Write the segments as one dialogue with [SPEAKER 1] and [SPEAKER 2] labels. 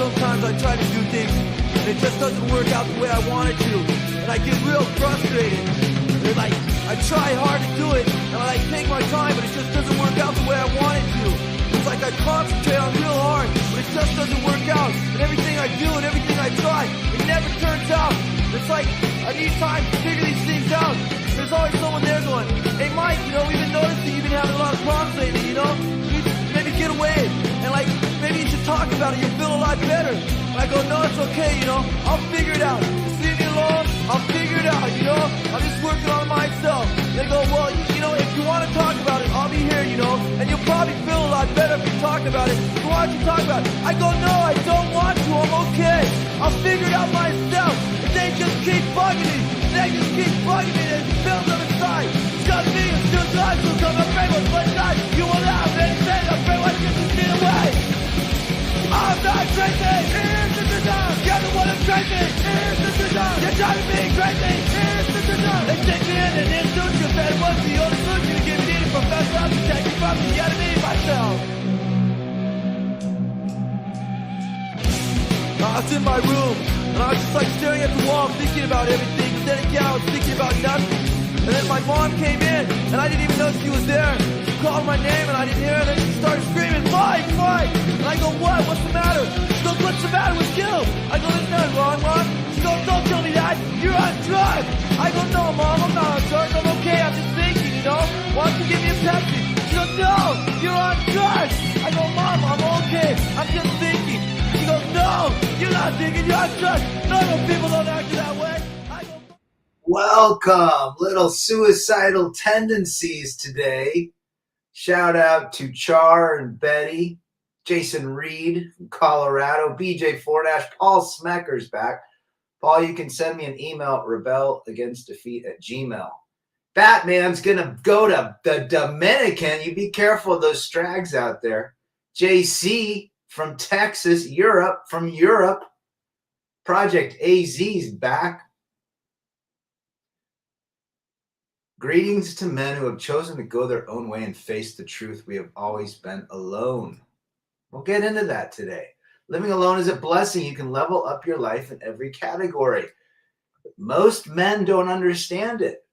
[SPEAKER 1] sometimes I try to do things and it just doesn't work out the way I want it to. And I get real frustrated. And like, I try hard to do it and I like take my time, but it just doesn't work out the way I want it to. It's like I concentrate on real hard, but it just doesn't work out. And everything I do and everything I try, it never turns out. It's like I need time to figure these things out. There's always someone there going, hey Mike, you know, we've been noticing you've been having a lot of problems lately, you know? You should maybe get away and like, maybe you should talk about it, you'll feel a lot better. And I go, no, it's okay, you know, I'll figure it out. Just leave me alone, I'll figure it out, you know? I'm just working on myself. They go, well, you know, if you want to talk about it, I'll be here, you know? And you'll probably feel a lot better if you talk about it. So why don't you talk about it? I go, no, I don't want to, I'm okay. I'll figure it out myself. And they just keep bugging me. They just keep bugging me and build them inside. Just me and still time to come. I'm afraid what's my time. You will not have anything. I'm afraid what gets me away. I'm not crazy. Here's the design. You're the one who's crazy. Here's the design. You're driving me crazy. Here's the design. They take me in and introduce you. Said what's the only solution to give me the professor to take me from the enemy myself. I was in my room, and I was just like staring at the wall, thinking about everything. Then again, I was thinking about nothing. And then my mom came in, and I didn't even know she was there. She called my name, and I didn't hear her, and then she started screaming, Mike, Mike! And I go, what? What's the matter? She goes, what's the matter with you? I go, there's nothing wrong, Mom. She goes, don't tell me that. You're on drugs. I go, no, Mom, I'm not on drugs. I'm okay. I'm just thinking, you know? Why don't you give me a Pepsi? She goes, no, you're on drugs. I go, Mom, I'm okay. I'm just thinking. She goes, no, you're not thinking, you're on drugs. Normal people don't act that way. I go,
[SPEAKER 2] welcome, little suicidal tendencies today. Shout out to Char and Betty, Jason Reed from Colorado, BJ Fordash, Paul Smecker's back. Paul, you can send me an email at rebelagainstdefeat@gmail.com. Batman's gonna go to the Dominican. You be careful of those strags out there. JC from Texas, from Europe. Project AZ's back. Greetings to men who have chosen to go their own way and face the truth. We have always been alone. We'll get into that today. Living alone is a blessing. You can level up your life in every category. Most men don't understand it.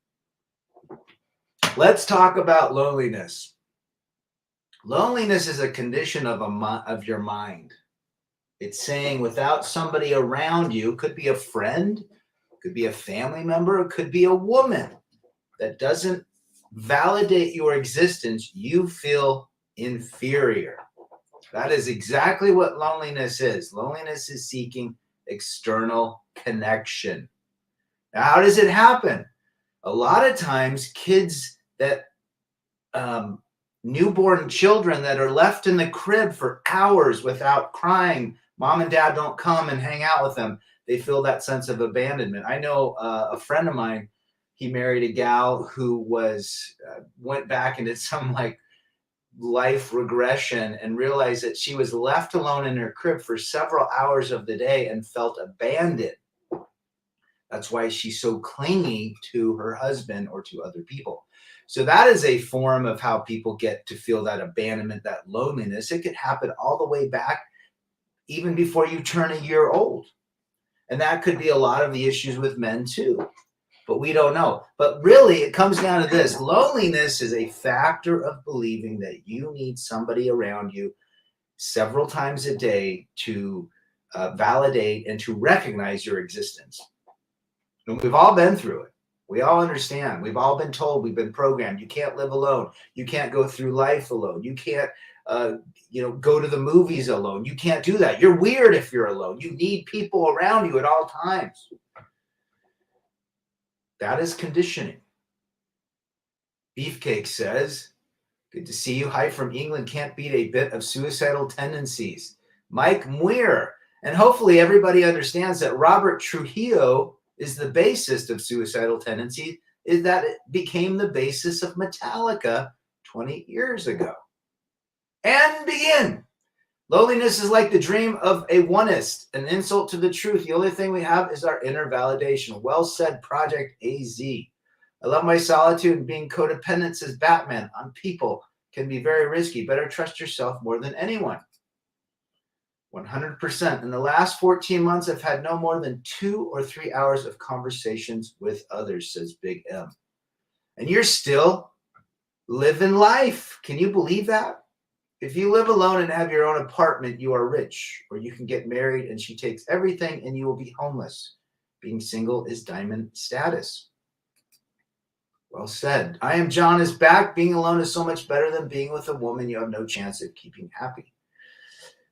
[SPEAKER 2] Let's talk about loneliness. Loneliness is a condition of your mind. It's saying without somebody around you, could be a friend, could be a family member, it could be a woman that doesn't validate your existence, you feel inferior. That is exactly what loneliness is. Loneliness is seeking external connection. Now, how does it happen? A lot of times, kids that newborn children that are left in the crib for hours without crying, mom and dad don't come and hang out with them. They feel that sense of abandonment. I know a friend of mine, he married a gal who went back and did some like life regression and realized that she was left alone in her crib for several hours of the day and felt abandoned. That's why she's so clingy to her husband or to other people. So that is a form of how people get to feel that abandonment, that loneliness. It could happen all the way back even before you turn a year old. And that could be a lot of the issues with men too, but we don't know. But really, it comes down to this. Loneliness is a factor of believing that you need somebody around you several times a day to validate and to recognize your existence. And we've all been through it. We all understand. We've all been told, we've been programmed. You can't live alone. You can't go through life alone. You can't, go to the movies alone. You can't do that. You're weird if you're alone. You need people around you at all times. That is conditioning. Beefcake says, good to see you. Hi from England. Can't beat a bit of suicidal tendencies. Mike Muir. And hopefully everybody understands that Robert Trujillo is the bassist of suicidal tendencies, is that it became the basis of Metallica 20 years ago. And begin. Loneliness is like the dream of a oneist, an insult to the truth. The only thing we have is our inner validation. Well said, Project AZ. I love my solitude, and being codependent, says Batman, on people can be very risky. Better trust yourself more than anyone. 100%. In the last 14 months, I've had no more than 2 or 3 hours of conversations with others, says Big M. And you're still living life. Can you believe that? If you live alone and have your own apartment, you are rich. Or you can get married and she takes everything and you will be homeless. Being single is diamond status. Well said. I Am John is back. Being alone is so much better than being with a woman you have no chance of keeping happy.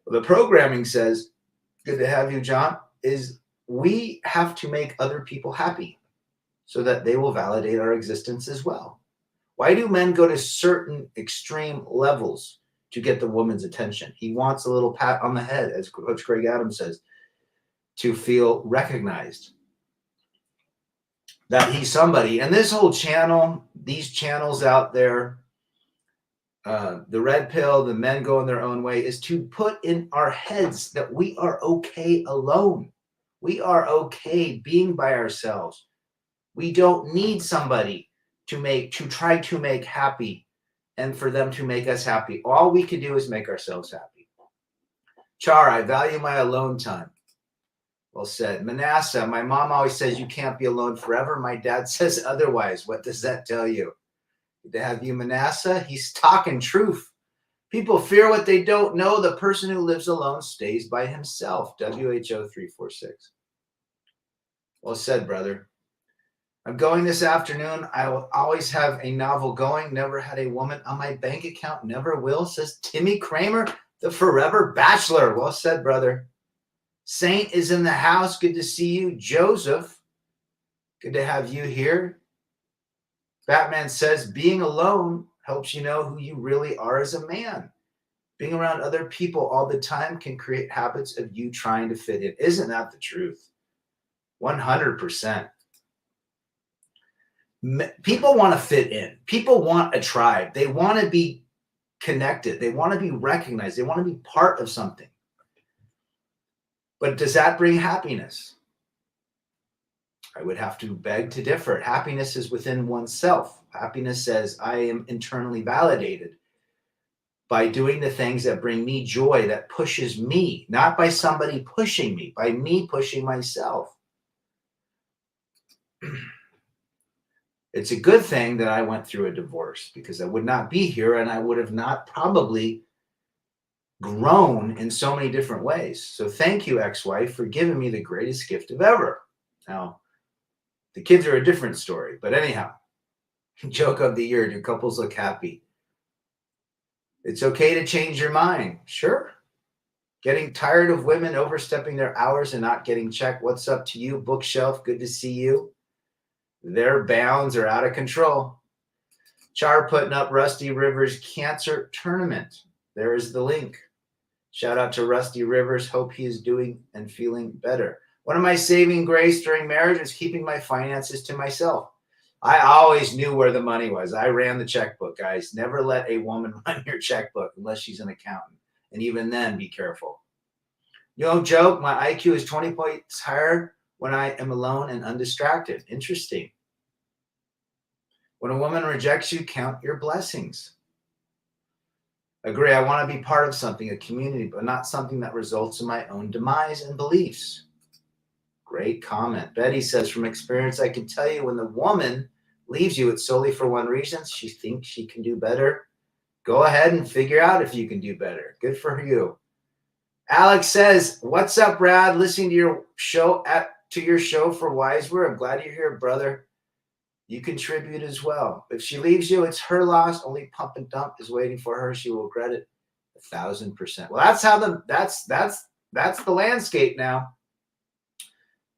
[SPEAKER 2] Well, the programming says, good to have you, John, is we have to make other people happy so that they will validate our existence as well. Why do men go to certain extreme levels to get the woman's attention? He wants a little pat on the head, as Coach Greg Adams says, to feel recognized that he's somebody. And this whole channel, these channels out there, the red pill, the men going their own way, is to put in our heads that we are okay alone. We are okay being by ourselves. We don't need somebody to try to make happy and for them to make us happy. All we can do is make ourselves happy. Char, I value my alone time. Well said. Manasseh, my mom always says you can't be alone forever. My dad says otherwise. What does that tell you? Good to have you, Manasseh. He's talking truth. People fear what they don't know. The person who lives alone stays by himself. WHO 346. Well said, brother. I'm going this afternoon. I will always have a novel going. Never had a woman on my bank account. Never will, says Timmy Kramer, the forever bachelor. Well said, brother. Saint is in the house. Good to see you. Joseph, good to have you here. Batman says being alone helps you know who you really are as a man. Being around other people all the time can create habits of you trying to fit in. Isn't that the truth? 100%. People want to fit in. People want a tribe. They want to be connected. They want to be recognized. They want to be part of something. But does that bring happiness? I would have to beg to differ. Happiness is within oneself. Happiness says I am internally validated by doing the things that bring me joy, that pushes me, not by somebody pushing me, by me pushing myself. It's a good thing that I went through a divorce because I would not be here and I would have not probably grown in so many different ways. So thank you, ex-wife, for giving me the greatest gift of ever. Now, the kids are a different story, but anyhow, joke of the year, do couples look happy? It's okay to change your mind. Sure. Getting tired of women overstepping their hours and not getting checked. What's up to you, Bookshelf? Good to see you. Their bounds are out of control. Char putting up Rusty Rivers Cancer Tournament. There is the link. Shout out to Rusty Rivers. Hope he is doing and feeling better. One of my saving grace during marriage was keeping my finances to myself. I always knew where the money was. I ran the checkbook, guys. Never let a woman run your checkbook unless she's an accountant. And even then, be careful. No joke, my IQ is 20 points higher when I am alone and undistracted. Interesting. When a woman rejects you, count your blessings. Agree, I want to be part of something, a community, but not something that results in my own demise and beliefs. Great comment. Betty says, from experience, I can tell you when the woman leaves you, it's solely for one reason. She thinks she can do better. Go ahead and figure out if you can do better. Good for you. Alex says, what's up, Brad? Listening to your show for Wiseware. I'm glad you're here, brother. You contribute as well. If she leaves you, it's her loss. Only pump and dump is waiting for her. She will regret it 1,000%. Well, that's how that's the landscape now.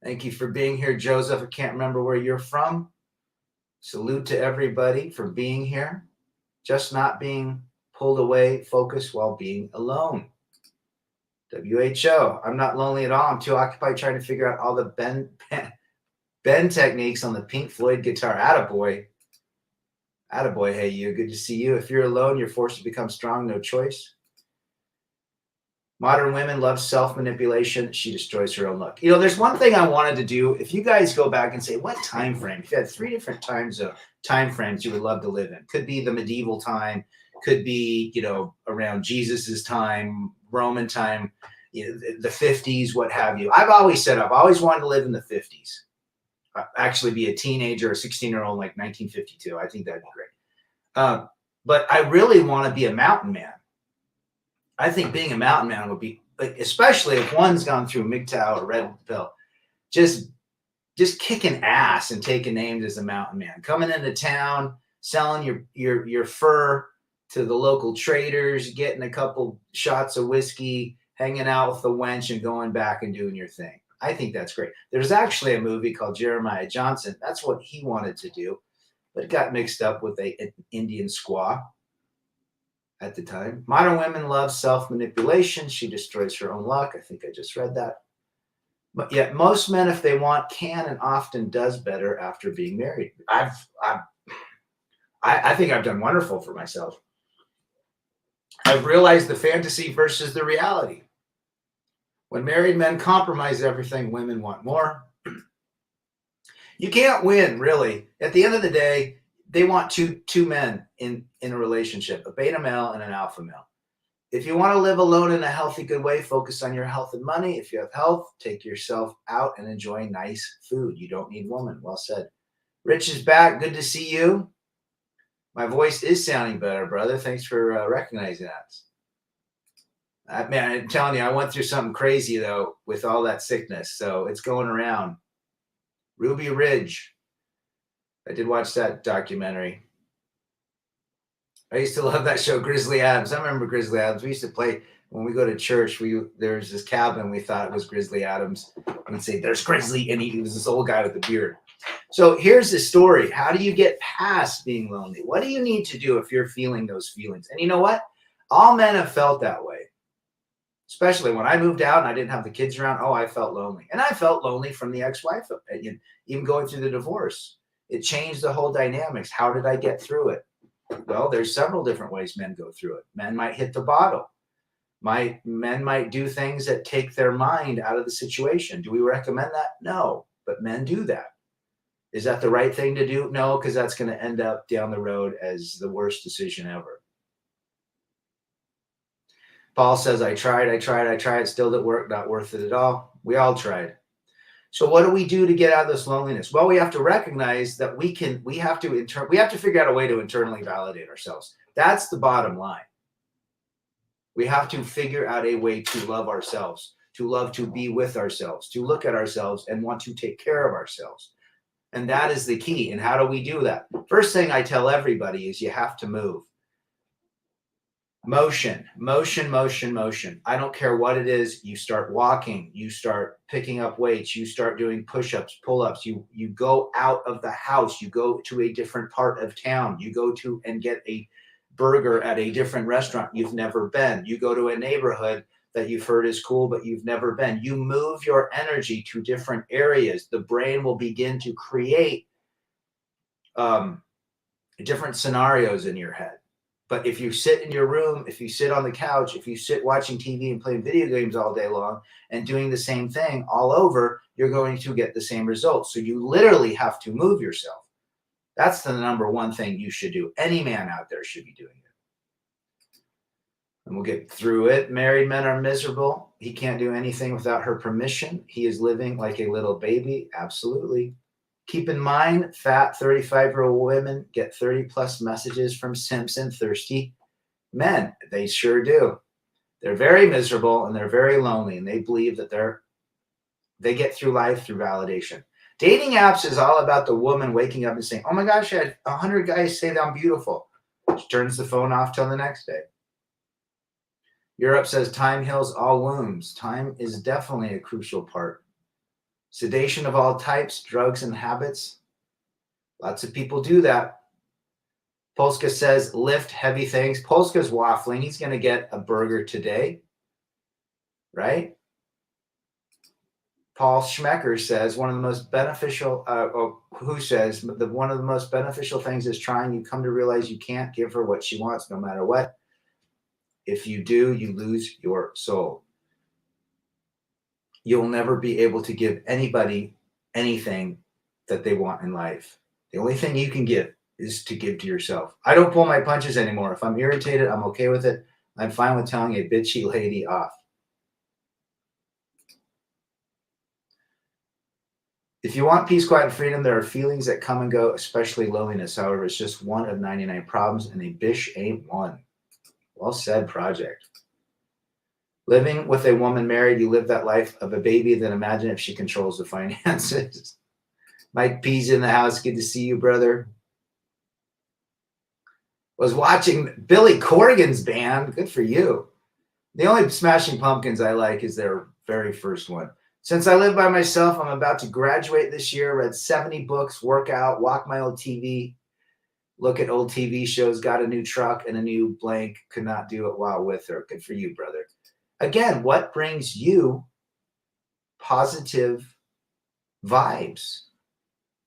[SPEAKER 2] Thank you for being here, Joseph. I can't remember where you're from. Salute to everybody for being here. Just not being pulled away, focused while being alone. WHO, I'm not lonely at all. I'm too occupied trying to figure out all the bend techniques on the Pink Floyd guitar. Attaboy. Attaboy, hey, you. Good to see you. If you're alone, you're forced to become strong. No choice. Modern women love self-manipulation. She destroys her own luck. You know, there's one thing I wanted to do. If you guys go back and say, what time frame? If you had 3 different time frames you would love to live in. Could be the medieval time. Could be, around Jesus's time, Roman time. the 50s, what have you. I've always said I've always wanted to live in the 50s. Actually be a teenager, a 16-year-old, like 1952. I think that'd be great. But I really want to be a mountain man. I think being a mountain man would be, like, especially if one's gone through MGTOW or Red Pill, just kicking ass and taking names as a mountain man, coming into town, selling your fur to the local traders, getting a couple shots of whiskey, hanging out with the wench, and going back and doing your thing. I think that's great. There's actually a movie called Jeremiah Johnson. That's what he wanted to do, but it got mixed up with an Indian squaw at the time. Modern women love self-manipulation. She destroys her own luck. I think I just read that. But yet most men, if they want, can and often does better after being married. I think I've done wonderful for myself. I've realized the fantasy versus the reality. When married men compromise everything, women want more. You can't win, really. At the end of the day, they want two men in a relationship, a beta male and an alpha male. If you want to live alone in a healthy, good way, focus on your health and money. If you have health, take yourself out and enjoy nice food. You don't need woman. Well said. Rich is back. Good to see you. My voice is sounding better, brother. Thanks for recognizing that. Man, I'm telling you, I went through something crazy, though, with all that sickness. So it's going around. Ruby Ridge. I did watch that documentary. I used to love that show, Grizzly Adams. I remember Grizzly Adams. We used to play, when we go to church, there was this cabin. We thought it was Grizzly Adams. We'd say, there's Grizzly. And he was this old guy with a beard. So here's the story. How do you get past being lonely? What do you need to do if you're feeling those feelings? And you know what? All men have felt that way. Especially when I moved out and I didn't have the kids around. Oh, I felt lonely. And I felt lonely from the ex-wife, even going through the divorce. It changed the whole dynamics. How did I get through it? Well, there's several different ways men go through it. Men might hit the bottle. Men might do things that take their mind out of the situation. Do we recommend that? No, but men do that. Is that the right thing to do? No, because that's going to end up down the road as the worst decision ever. Paul says, I tried, still didn't work, not worth it at all. We all tried. So what do we do to get out of this loneliness? Well, we have to recognize that we have to figure out a way to internally validate ourselves. That's the bottom line. We have to figure out a way to love ourselves, to be with ourselves, to look at ourselves and want to take care of ourselves. And that is the key. And how do we do that? First thing I tell everybody is you have to move. Motion. I don't care what it is. You start walking, you start picking up weights, you start doing push-ups, pull-ups, you go out of the house, you go to a different part of town, you go to and get a burger at a different restaurant you've never been, you go to a neighborhood that you've heard is cool, but you've never been. You move your energy to different areas. The brain will begin to create different scenarios in your head. But if you sit in your room, if you sit on the couch, if you sit watching TV and playing video games all day long and doing the same thing all over, you're going to get the same results. So you literally have to move yourself. That's the number one thing you should do. Any man out there should be doing it. And we'll get through it. Married men are miserable. He can't do anything without her permission. He is living like a little baby. Absolutely. Keep in mind, fat 35-year-old women get 30-plus messages from simps and thirsty men. They sure do. They're very miserable and they're very lonely, and they believe that they get through life through validation. Dating apps is all about the woman waking up and saying, oh my gosh, I had 100 guys say that I'm beautiful. She turns the phone off till the next day. Europe says time heals all wounds. Time is definitely a crucial part. Sedation of all types, drugs and habits. Lots of people do that. Polska says lift heavy things. Polska's waffling. He's going to get a burger today. Right? Paul Schmecker says one of the most beneficial, one of the most beneficial things is trying. You come to realize you can't give her what she wants no matter what. If you do, you lose your soul. You'll never be able to give anybody anything that they want in life. The only thing you can give is to give to yourself. I don't pull my punches anymore. If I'm irritated, I'm okay with it. I'm fine with telling a bitchy lady off. If you want peace, quiet, and freedom, there are feelings that come and go, especially loneliness. However, it's just one of 99 problems, and a bish ain't one. Well said, Project. Living with a woman married, you live that life of a baby, then imagine if she controls the finances. Mike P's in the house. Good to see you, brother. Was watching Billy Corgan's band. Good for you. The only Smashing Pumpkins I like is their very first one. Since I live by myself, I'm about to graduate this year. Read 70 books, work out, walk my old TV, look at old TV shows, got a new truck and a new blank. Could not do it while with her. Good for you, brother. Again, what brings you positive vibes?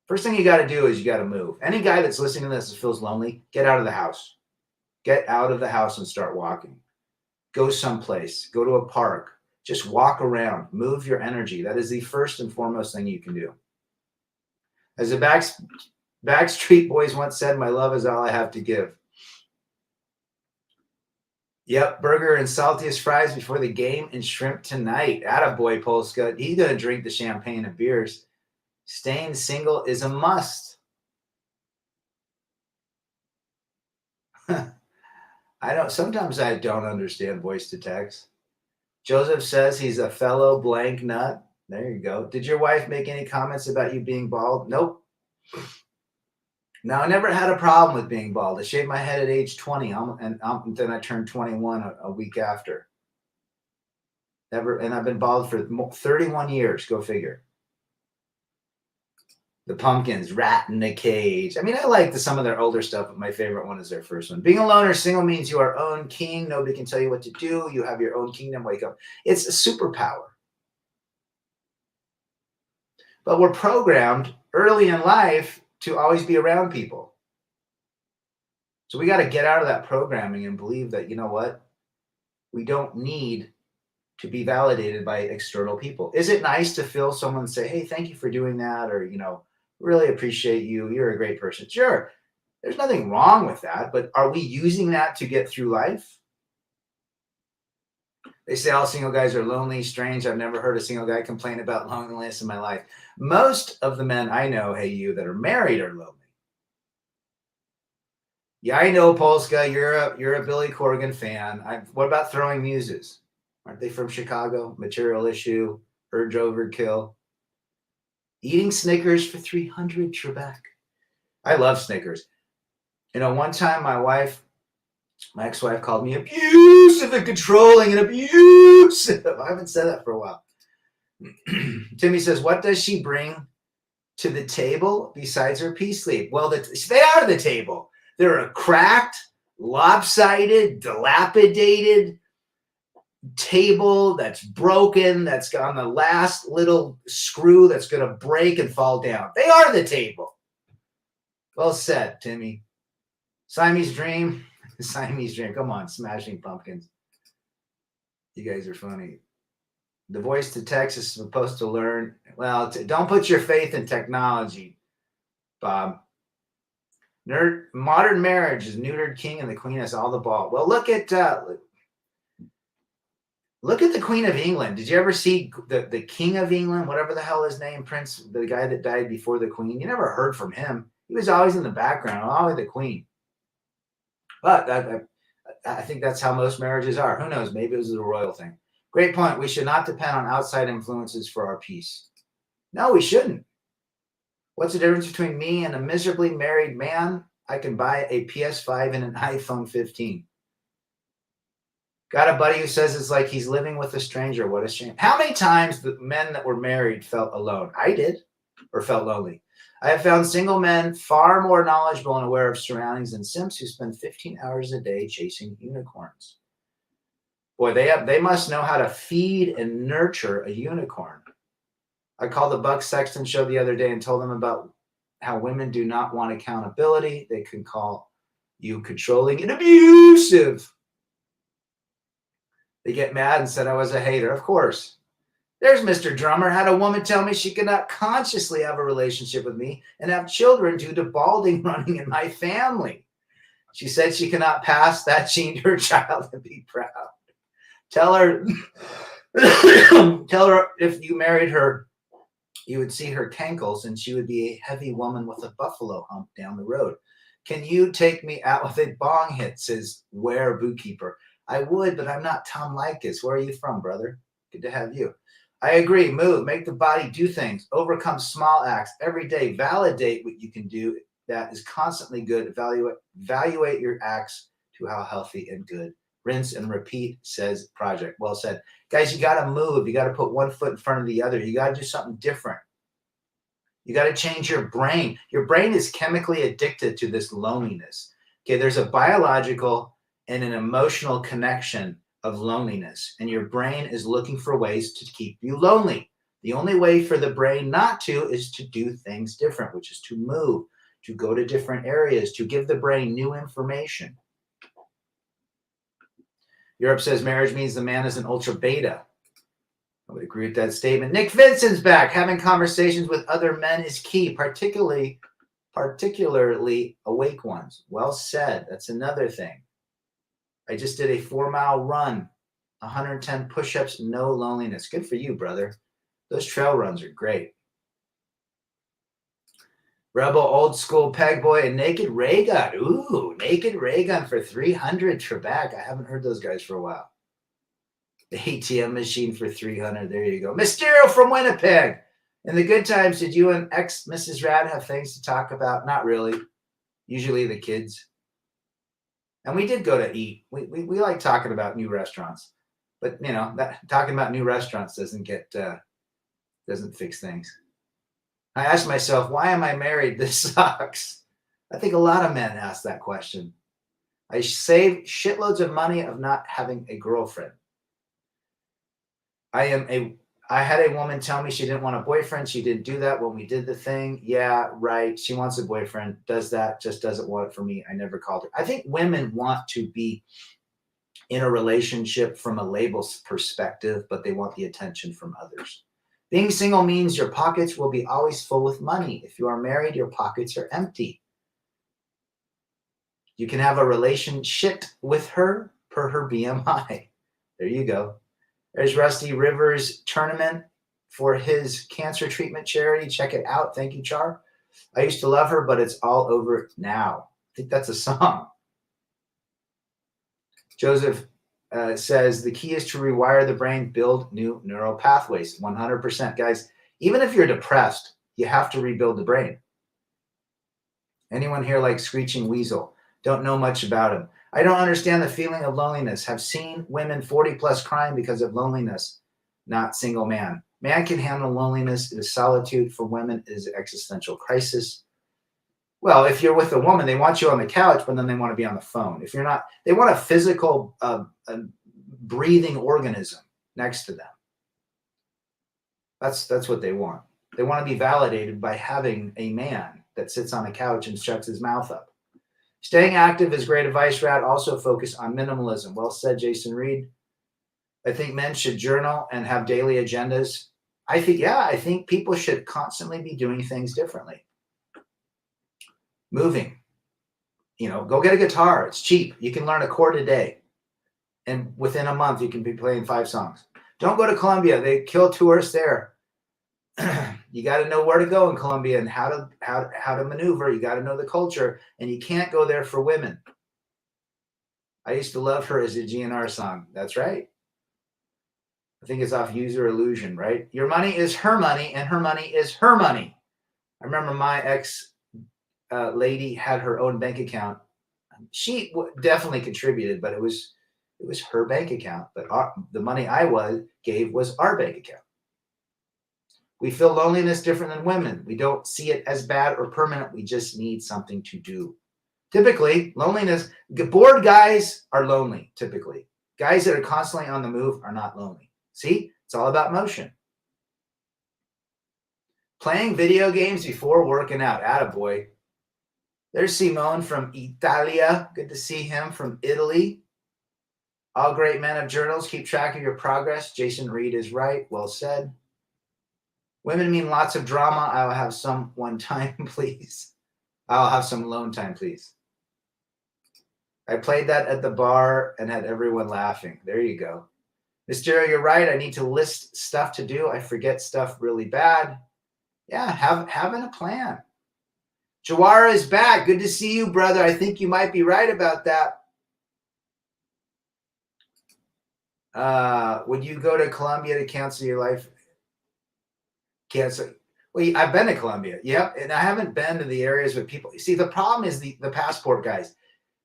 [SPEAKER 2] First thing you got to do is you got to move. Any guy that's listening to this that feels lonely, get out of the house. Get out of the house and start walking. Go someplace. Go to a park. Just walk around. Move your energy. That is the first and foremost thing you can do. As the Backstreet Boys once said, my love is all I have to give. Yep, burger and saltiest fries before the game and shrimp tonight. Attaboy, Polska. He's going to drink the champagne and beers. Staying single is a must. Sometimes I don't understand voice to text. Joseph says he's a fellow blank nut. There you go. Did your wife make any comments about you being bald? Nope. No, I never had a problem with being bald. I shaved my head at age 20, and then I turned 21 a week after. And I've been bald for 31 years. Go figure. The Pumpkins, Rat in the Cage. I mean, I like some of their older stuff, but my favorite one is their first one. Being alone or single means you are own king. Nobody can tell you what to do. You have your own kingdom. Wake up. It's a superpower. But we're programmed early in life to always be around people. So we got to get out of that programming and believe that, you know what? We don't need to be validated by external people. Is it nice to feel someone say, hey, thank you for doing that? Or, really appreciate you. You're a great person. Sure. There's nothing wrong with that, but are we using that to get through life? They say all single guys are lonely, strange. I've never heard a single guy complain about loneliness in my life. Most of the men I know, hey, you that are married are lonely. Yeah, I know, Polska, you're a Billy Corgan fan. What about Throwing Muses? Aren't they from Chicago? Material Issue, Urge Overkill. Eating Snickers for 300, Trebek. I love Snickers. One time my ex-wife called me abusive and controlling and abusive. I haven't said that for a while. Timmy says, what does she bring to the table besides her peace sleep? Well, they are the table. They're a cracked, lopsided, dilapidated table that's broken, that's got on the last little screw that's going to break and fall down. They are the table. Well said, Timmy. Siamese Dream. Siamese Dream. Come on, Smashing Pumpkins. You guys are funny. The voice to text is supposed to learn. Well, don't put your faith in technology, Bob. Modern marriage is neutered king and the queen has all the ball. Well, look at the Queen of England. Did you ever see the King of England, whatever the hell his name, Prince, the guy that died before the Queen? You never heard from him. He was always in the background, always the Queen. But I think that's how most marriages are. Who knows? Maybe it was a royal thing. Great point. We should not depend on outside influences for our peace. No, we shouldn't. What's the difference between me and a miserably married man? I can buy a PS5 and an iPhone 15. Got a buddy who says it's like he's living with a stranger. What a shame. How many times the men that were married felt alone? I did, or felt lonely. I have found single men far more knowledgeable and aware of surroundings than simps who spend 15 hours a day chasing unicorns. Boy, they must know how to feed and nurture a unicorn. I called the Buck Sexton show the other day and told them about how women do not want accountability. They can call you controlling and abusive. They get mad and said I was a hater. Of course. There's Mr. Drummer. Had a woman tell me she could not consciously have a relationship with me and have children due to balding running in my family. She said she cannot pass that gene to her child and be proud. Tell her if you married her, You would see her cankles, and she would be a heavy woman with a buffalo hump down the road. Can you take me out with a bong hit, says Ware Bootkeeper. I would, but I'm not Tom Likas. Where are you from, brother? Good to have you. I agree. Move. Make the body do things. Overcome small acts every day. Validate what you can do. That is constantly good. Evaluate your acts to how healthy and good. Rinse and repeat, says Project. Well said. Guys, you got to move. You got to put one foot in front of the other. You got to do something different. You got to change your brain. Your brain is chemically addicted to this loneliness. Okay, there's a biological and an emotional connection of loneliness, and your brain is looking for ways to keep you lonely. The only way for the brain not to is to do things different, which is to move, to go to different areas, to give the brain new information. Europe says marriage means the man is an ultra beta. I would agree with that statement. Nick Vincent's back. Having conversations with other men is key, particularly awake ones. Well said. That's another thing. I just did a 4-mile run, 110 push-ups, no loneliness. Good for you, brother. Those trail runs are great. Rebel, Old School, Peg Boy, and Naked Ray Gun. Ooh, Naked Ray Gun for 300 Trebek. I haven't heard those guys for a while. The ATM machine for 300. There you go. Mysterio from Winnipeg. In the good times, did you and ex-Mrs. Rad have things to talk about? Not really. Usually the kids. And we did go to eat. We like talking about new restaurants. But, you know, talking about new restaurants doesn't fix things. I asked myself, why am I married? This sucks. I think a lot of men ask that question. I saved shitloads of money of not having a girlfriend. I had a woman tell me she didn't want a boyfriend. She didn't do that when we did the thing. Yeah, right. She wants a boyfriend. Does that, just doesn't want it for me. I never called her. I think women want to be in a relationship from a label's perspective, but they want the attention from others. Being single means your pockets will be always full with money. If you are married, your pockets are empty. You can have a relationship with her per her BMI. There you go. There's Rusty Rivers' tournament for his cancer treatment charity. Check it out. Thank you, Char. I used to love her, but it's all over now. I think that's a song. Joseph says the key is to rewire the brain, build new neural pathways. 100%. Guys, even if you're depressed, you have to rebuild the brain. Anyone here like Screeching Weasel? Don't know much about him. I don't understand the feeling of loneliness. Have seen women 40 plus crying because of loneliness, not single man. Man can handle loneliness. It is solitude. For women, it is an existential crisis. Well, if you're with a woman, they want you on the couch, but then they want to be on the phone. If you're not, they want a physical breathing organism next to them. That's what they want. They want to be validated by having a man that sits on a couch and shuts his mouth up. Staying active is great advice, Rad. Also focus on minimalism. Well said, Jason Reed. I think men should journal and have daily agendas. I think people should constantly be doing things differently. Moving. Go get a guitar. It's cheap. You can learn a chord a day. And within a month, you can be playing 5 songs. Don't go to Colombia. They kill tourists there. You got to know where to go in Colombia and how to maneuver. You got to know the culture, and you can't go there for women. I used to love her as a GNR song. That's right. I think it's off User Illusion, right? Your money is her money, and her money is her money. I remember my ex lady had her own bank account. She definitely contributed, but it was her bank account. But the money I gave was our bank account. We feel loneliness different than women. We don't see it as bad or permanent. We just need something to do. Typically, loneliness, bored guys are lonely, typically. Guys that are constantly on the move are not lonely. See, it's all about motion. Playing video games before working out. Attaboy. There's Simone from Italia. Good to see him from Italy. All great men of journals. Keep track of your progress. Jason Reed is right. Well said. Women mean lots of drama. I'll have some one time, please. I'll have some alone time, please. I played that at the bar and had everyone laughing. There you go. Mysterio, you're right. I need to list stuff to do. I forget stuff really bad. Yeah, having a plan. Jawara is back. Good to see you, brother. I think you might be right about that. Would you go to Colombia to cancel your life? Cancel. Well, I've been to Colombia. Yep. And I haven't been to the areas where people see the problem is the passport guys.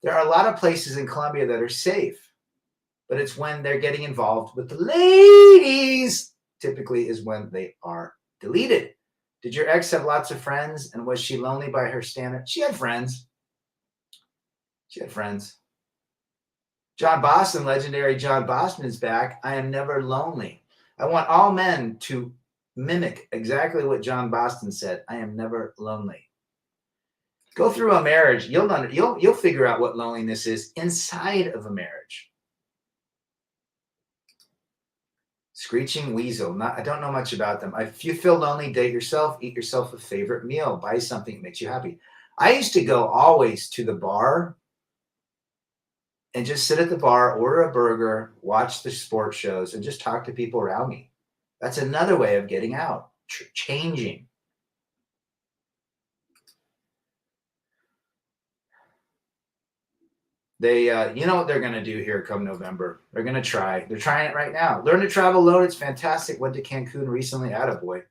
[SPEAKER 2] There are a lot of places in Colombia that are safe, but it's when they're getting involved with the ladies, typically is when they are deleted. Did your ex have lots of friends, and was she lonely by her standard? She had friends. She had friends. John Boston, legendary John Boston is back. I am never lonely. I want all men to mimic exactly what John Boston said. I am never lonely. Go through a marriage. You'll figure out what loneliness is inside of a marriage. Screeching Weasel. I don't know much about them. If you feel lonely, date yourself, eat yourself a favorite meal, buy something that makes you happy. I used to go always to the bar and just sit at the bar, order a burger, watch the sports shows, and just talk to people around me. That's another way of getting out, changing. They, you know what they're going to do here come November? They're going to try. They're trying it right now. Learn to travel alone. It's fantastic. Went to Cancun recently. Attaboy.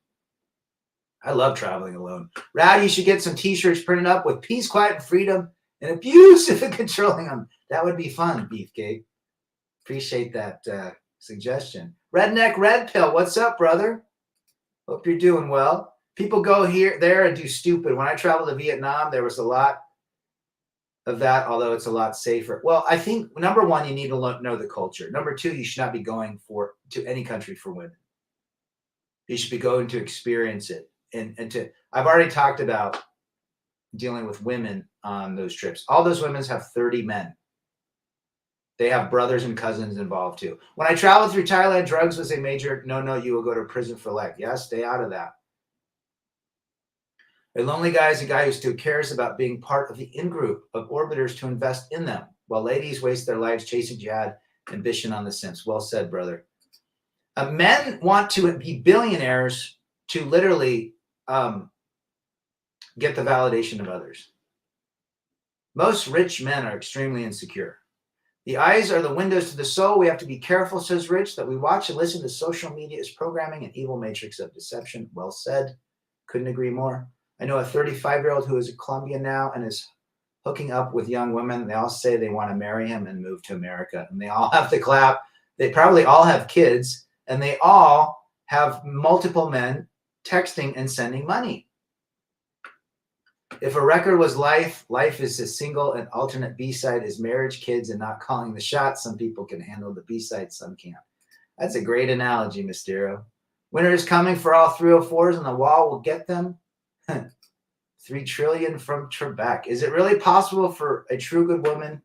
[SPEAKER 2] I love traveling alone. Rowdy, you should get some t-shirts printed up with peace, quiet, and freedom and abusive and controlling them. That would be fun, Beefcake. Appreciate that suggestion. Redneck Red Pill, what's up, brother? Hope you're doing well. People go here, there, and do stupid. When I traveled to Vietnam, there was a lot of that, although it's a lot safer. Well, I think, number one, you need to know the culture. Number two, you should not be going to any country for women. You should be going to experience it. I've already talked about dealing with women on those trips. All those women have 30 men. They have brothers and cousins involved too. When I traveled through Thailand, drugs was a major no, you will go to prison for life. Yeah, stay out of that. A lonely guy is a guy who cares about being part of the in-group of orbiters to invest in them, while ladies waste their lives chasing jihad, ambition on the Sims. Well said, brother. Men want to be billionaires to literally get the validation of others. Most rich men are extremely insecure. The eyes are the windows to the soul. We have to be careful, says Rich, that we watch and listen to social media as programming an evil matrix of deception. Well said. Couldn't agree more. I know a 35-year-old who is a Colombian now and is hooking up with young women. They all say they want to marry him and move to America. And they all have to clap. They probably all have kids. And they all have multiple men texting and sending money. If a record was life is a single and alternate B-side is marriage, kids, and not calling the shots. Some people can handle the B-side, some can't. That's a great analogy, Mysterio. Winter is coming for all 304s, and the wall will get them. 3 trillion from Trebek. Is it really possible for a true good woman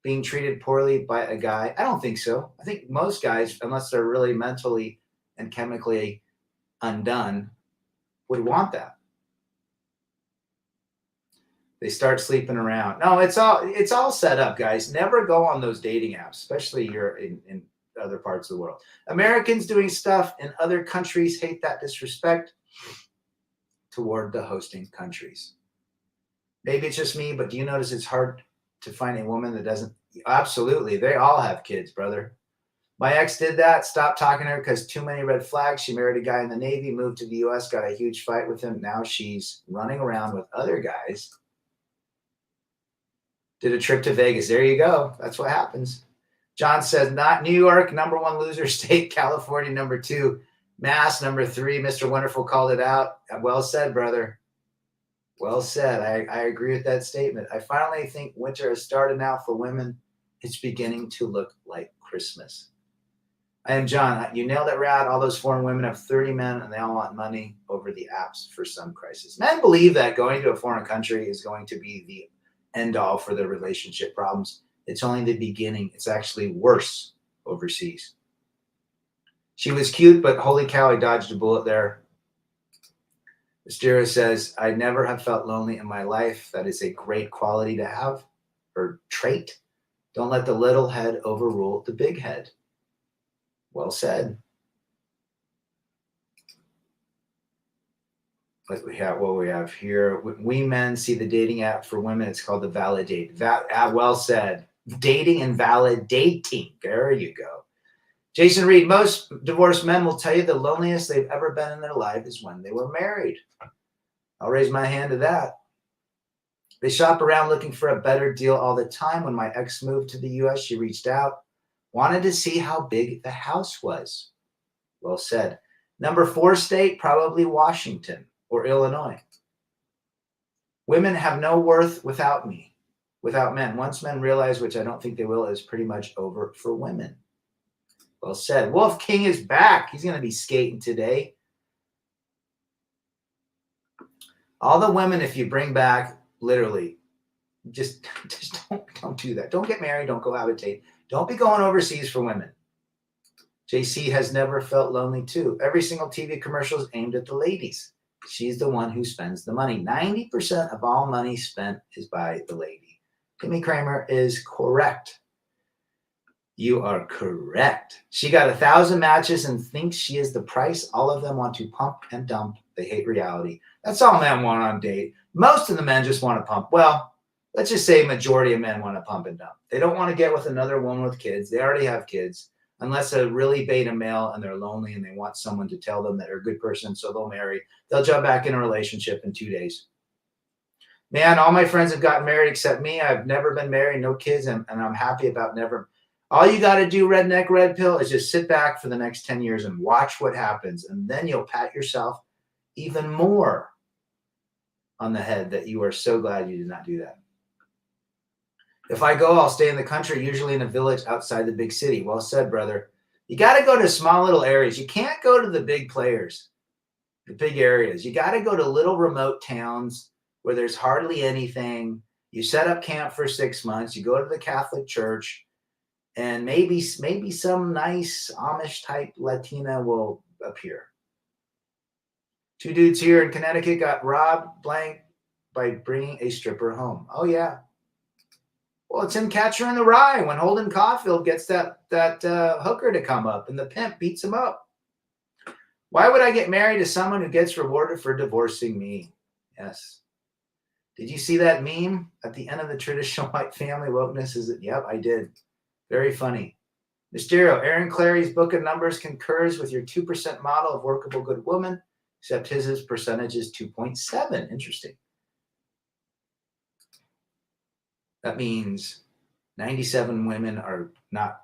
[SPEAKER 2] being treated poorly by a guy? I don't think so. I think most guys, unless they're really mentally and chemically undone, would want that. They start sleeping around. No, it's all set up, guys. Never go on those dating apps, especially you're in other parts of the world. Americans doing stuff in other countries hate that disrespect toward the hosting countries. Maybe it's just me, but do you notice it's hard to find a woman that doesn't? Absolutely. They all have kids, brother. My ex did that. Stopped talking to her because too many red flags. She married a guy in the Navy, moved to the U.S., got a huge fight with him. Now she's running around with other guys. Did a trip to Vegas. There you go. That's what happens. John says, not New York, #1 loser state, California, #2, Mass, #3. Mr. Wonderful called it out. Well said, brother. Well said. I agree with that statement. I finally think winter has started now for women. It's beginning to look like Christmas. I am John. You nailed it, Rad. All those foreign women have 30 men, and they all want money over the apps for some crisis. Men believe that going to a foreign country is going to be the end all for their relationship problems. It's only the beginning. It's actually worse overseas. She was cute, but holy cow, I dodged a bullet there. Mysterio says, I never have felt lonely in my life. That is a great quality to have, or trait. Don't let the little head overrule the big head. Well said. what we have here. We men see the dating app for women. It's called the Validate. Well said. Dating and validating. There you go. Jason Reed, most divorced men will tell you the loneliest they've ever been in their life is when they were married. I'll raise my hand to that. They shop around looking for a better deal all the time. When my ex moved to the U.S., she reached out, wanted to see how big the house was. Well said. Number 4 state, probably Washington or Illinois. Women have no worth without me, without men. Once men realize, which I don't think they will, it's pretty much over for women. Well said. Wolf King is back. He's going to be skating today. All the women, if you bring back, literally, just don't do that. Don't get married. Don't cohabitate. Don't be going overseas for women. JC has never felt lonely too. Every single TV commercial is aimed at the ladies. She's the one who spends the money. 90% of all money spent is by the lady. Timmy Kramer is correct. You are correct. She got 1,000 matches and thinks she is the price. All of them want to pump and dump. They hate reality. That's all men want on a date. Most of the men just want to pump. Well, let's just say majority of men want to pump and dump. They don't want to get with another woman with kids. They already have kids. Unless they're really beta male and they're lonely and they want someone to tell them that they're a good person, so they'll marry. They'll jump back in a relationship in 2 days. Man, all my friends have gotten married except me. I've never been married, no kids, and I'm happy about never. All you got to do, redneck red pill, is just sit back for the next 10 years and watch what happens. And then you'll pat yourself even more on the head that you are so glad you did not do that. If I go, I'll stay in the country, usually in a village outside the big city. Well said, brother. You got to go to small little areas. You can't go to the big players, the big areas. You got to go to little remote towns where there's hardly anything. You set up camp for 6 months. You go to the Catholic Church, and maybe some nice Amish type Latina will appear. 2 dudes here in Connecticut got robbed blank by bringing a stripper home. Oh, yeah. Well, it's in Catcher in the Rye when Holden Caulfield gets that hooker to come up and the pimp beats him up. Why would I get married to someone who gets rewarded for divorcing me? Yes. Did you see that meme at the end of the traditional white family wokeness? Yep, I did. Very funny. Mysterio, Aaron Clary's Book of Numbers concurs with your 2% model of workable good woman, except his percentage is 2.7. Interesting. That means 97 women are not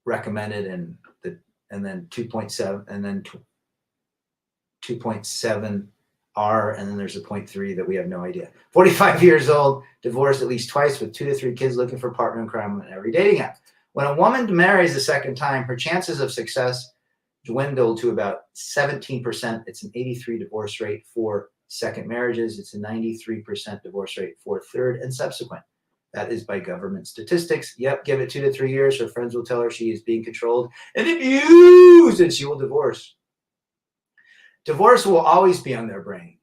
[SPEAKER 2] recommended, and then 2.7, and then 2.7 are, and then there's a 0.3 that we have no idea. 45 years old, divorced at least twice with 2 to 3 kids, looking for a partner in crime on every dating app. When a woman marries a second time, her chances of success dwindle to about 17%. It's an 83% divorce rate for second marriages. It's a 93% divorce rate for third and subsequent. That is by government statistics. Yep, give it 2 to 3 years. Her friends will tell her she is being controlled and abused, and she will divorce. Divorce will always be on their brain.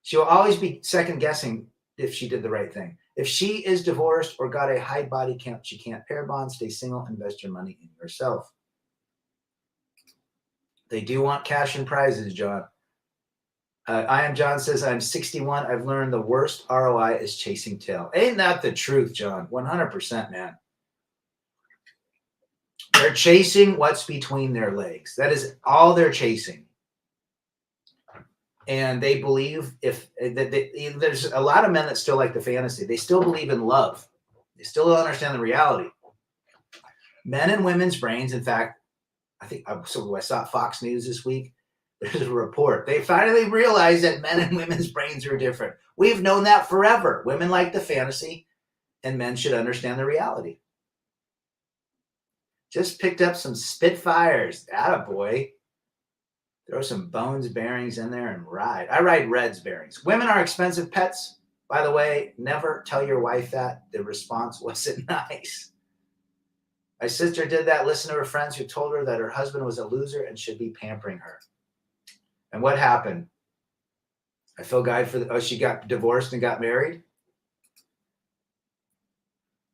[SPEAKER 2] She will always be second guessing if she did the right thing. If she is divorced or got a high body count, she can't pair bond, stay single, invest your money in yourself. They do want cash and prizes, John. I Am John says, I'm 61. I've learned the worst ROI is chasing tail. Ain't that the truth, John? 100%, man. They're chasing what's between their legs. That is all they're chasing. And they believe there's a lot of men that still like the fantasy. They still believe in love. They still don't understand the reality. Men and women's brains, in fact, I saw Fox News this week. There's a report. They finally realized that men and women's brains are different. We've known that forever. Women like the fantasy, and men should understand the reality. Just picked up some Spitfires. Attaboy. Throw some Bones bearings in there and ride. I ride Reds bearings. Women are expensive pets. By the way, never tell your wife that. The response wasn't nice. My sister did that. Listen to her friends who told her that her husband was a loser and should be pampering her. And what happened? I feel bad for she got divorced and got married.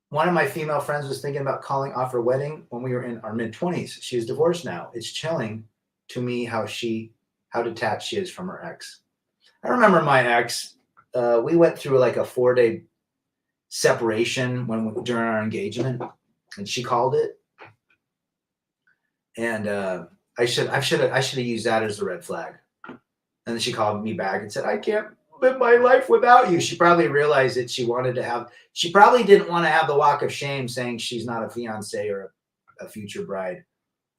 [SPEAKER 2] One of my female friends was thinking about calling off her wedding when we were in our mid-20s. She's divorced now. It's chilling to me how detached she is from her ex. I remember my ex, we went through like a 4-day separation during our engagement, and she called it. And I should have used that as a red flag. And then she called me back and said, I can't live my life without you. She probably realized that she probably didn't want to have the walk of shame saying she's not a fiance or a future bride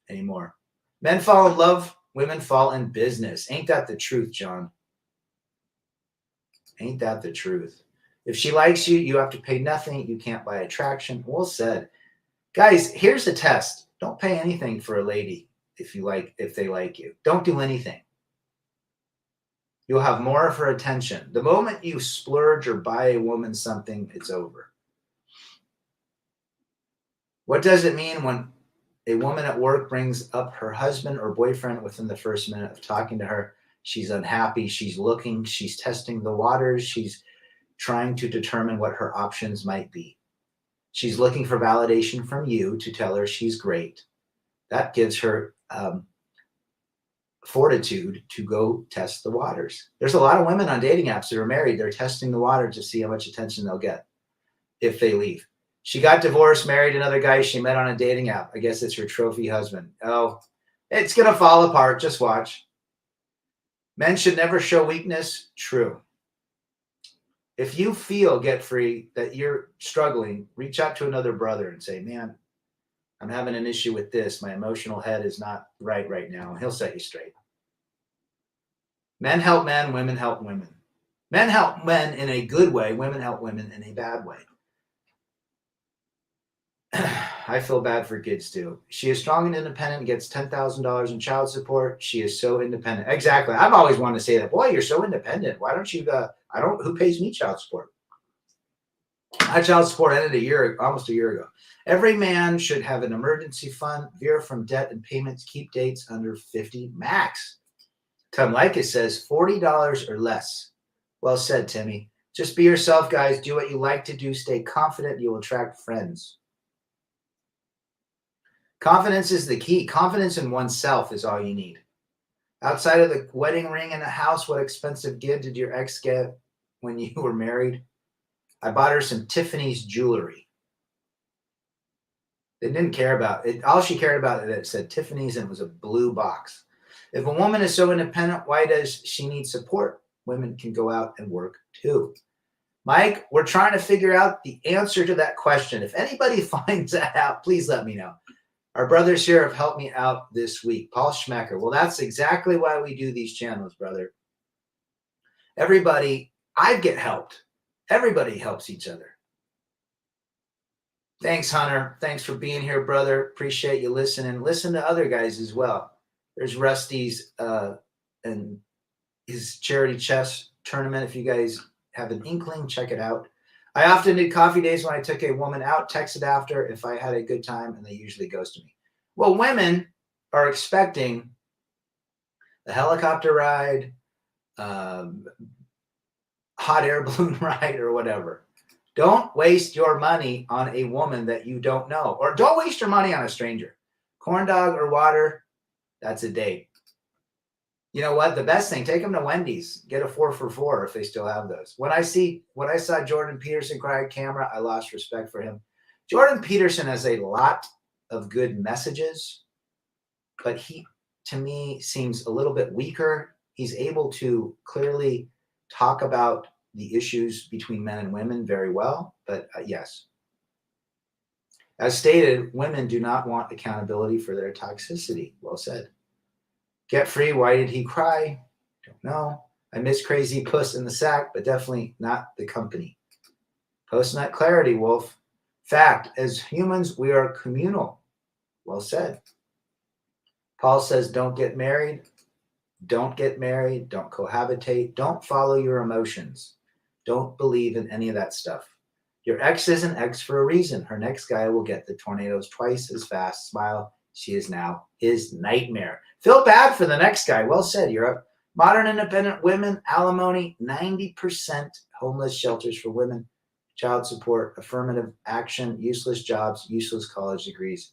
[SPEAKER 2] anymore. Men fall in love, women fall in business. Ain't that the truth, John? Ain't that the truth? If she likes you, you have to pay nothing. You can't buy attraction. Well said. Guys, here's the test. Don't pay anything for a lady if they like you. Don't do anything. You'll have more of her attention. The moment you splurge or buy a woman something, it's over. What does it mean when a woman at work brings up her husband or boyfriend within the first minute of talking to her? She's unhappy. She's looking. She's testing the waters. She's trying to determine what her options might be. She's looking for validation from you to tell her she's great. That gives her fortitude to go test the waters. There's a lot of women on dating apps that are married. They're testing the water to see how much attention they'll get if they leave. She got divorced, married another guy she met on a dating app. I guess it's her trophy husband. Oh, it's going to fall apart. Just watch. Men should never show weakness. True. If you feel, Get Free, that you're struggling, reach out to another brother and say, man, I'm having an issue with this. My emotional head is not right now. And he'll set you straight. Men help men, women help women. Men help men in a good way. Women help women in a bad way. I feel bad for kids too. She is strong and independent, gets $10,000 in child support. She is so independent. Exactly. I've always wanted to say that. Boy, you're so independent. Why don't you, who pays me child support? My child support ended almost a year ago. Every man should have an emergency fund, veer from debt and payments, keep dates under 50 max. Tom Likas says $40 or less. Well said, Timmy. Just be yourself, guys. Do what you like to do. Stay confident. You will attract friends. Confidence is the key. Confidence in oneself is all you need. Outside of the wedding ring and the house, what expensive gift did your ex get when you were married? I bought her some Tiffany's jewelry. They didn't care about it. All she cared about it said Tiffany's and it was a blue box. If a woman is so independent, why does she need support? Women can go out and work too. Mike, we're trying to figure out the answer to that question. If anybody finds that out, please let me know. Our brothers here have helped me out this week. Paul Schmecker. Well, that's exactly why we do these channels, brother. Everybody, I get helped. Everybody helps each other. Thanks, Hunter. Thanks for being here, brother. Appreciate you listening. Listen to other guys as well. There's Rusty's and his charity chess tournament. If you guys have an inkling, check it out. I often did coffee days when I took a woman out, texted after if I had a good time, and they usually ghost me. Well, women are expecting a helicopter ride, hot air balloon ride, or whatever. Don't waste your money on a woman that you don't know, or don't waste your money on a stranger. Corn dog or water, that's a date. You know what? The best thing, take them to Wendy's. Get a 4 for $4 if they still have those. When I saw Jordan Peterson cry on camera, I lost respect for him. Jordan Peterson has a lot of good messages, but he, to me, seems a little bit weaker. He's able to clearly talk about the issues between men and women very well, but yes. As stated, women do not want accountability for their toxicity. Well said. Get Free, why did he cry? Don't know. I miss Crazy Puss in the Sack, but definitely not the company. Post-nut clarity, Wolf. Fact, as humans, we are communal. Well said. Paul says, don't get married. Don't get married. Don't cohabitate. Don't follow your emotions. Don't believe in any of that stuff. Your ex is an ex for a reason. Her next guy will get the tornadoes twice as fast. Smile. She is now his nightmare. Feel bad for the next guy. Well said, Europe. Modern independent women, alimony, 90% homeless shelters for women, child support, affirmative action, useless jobs, useless college degrees.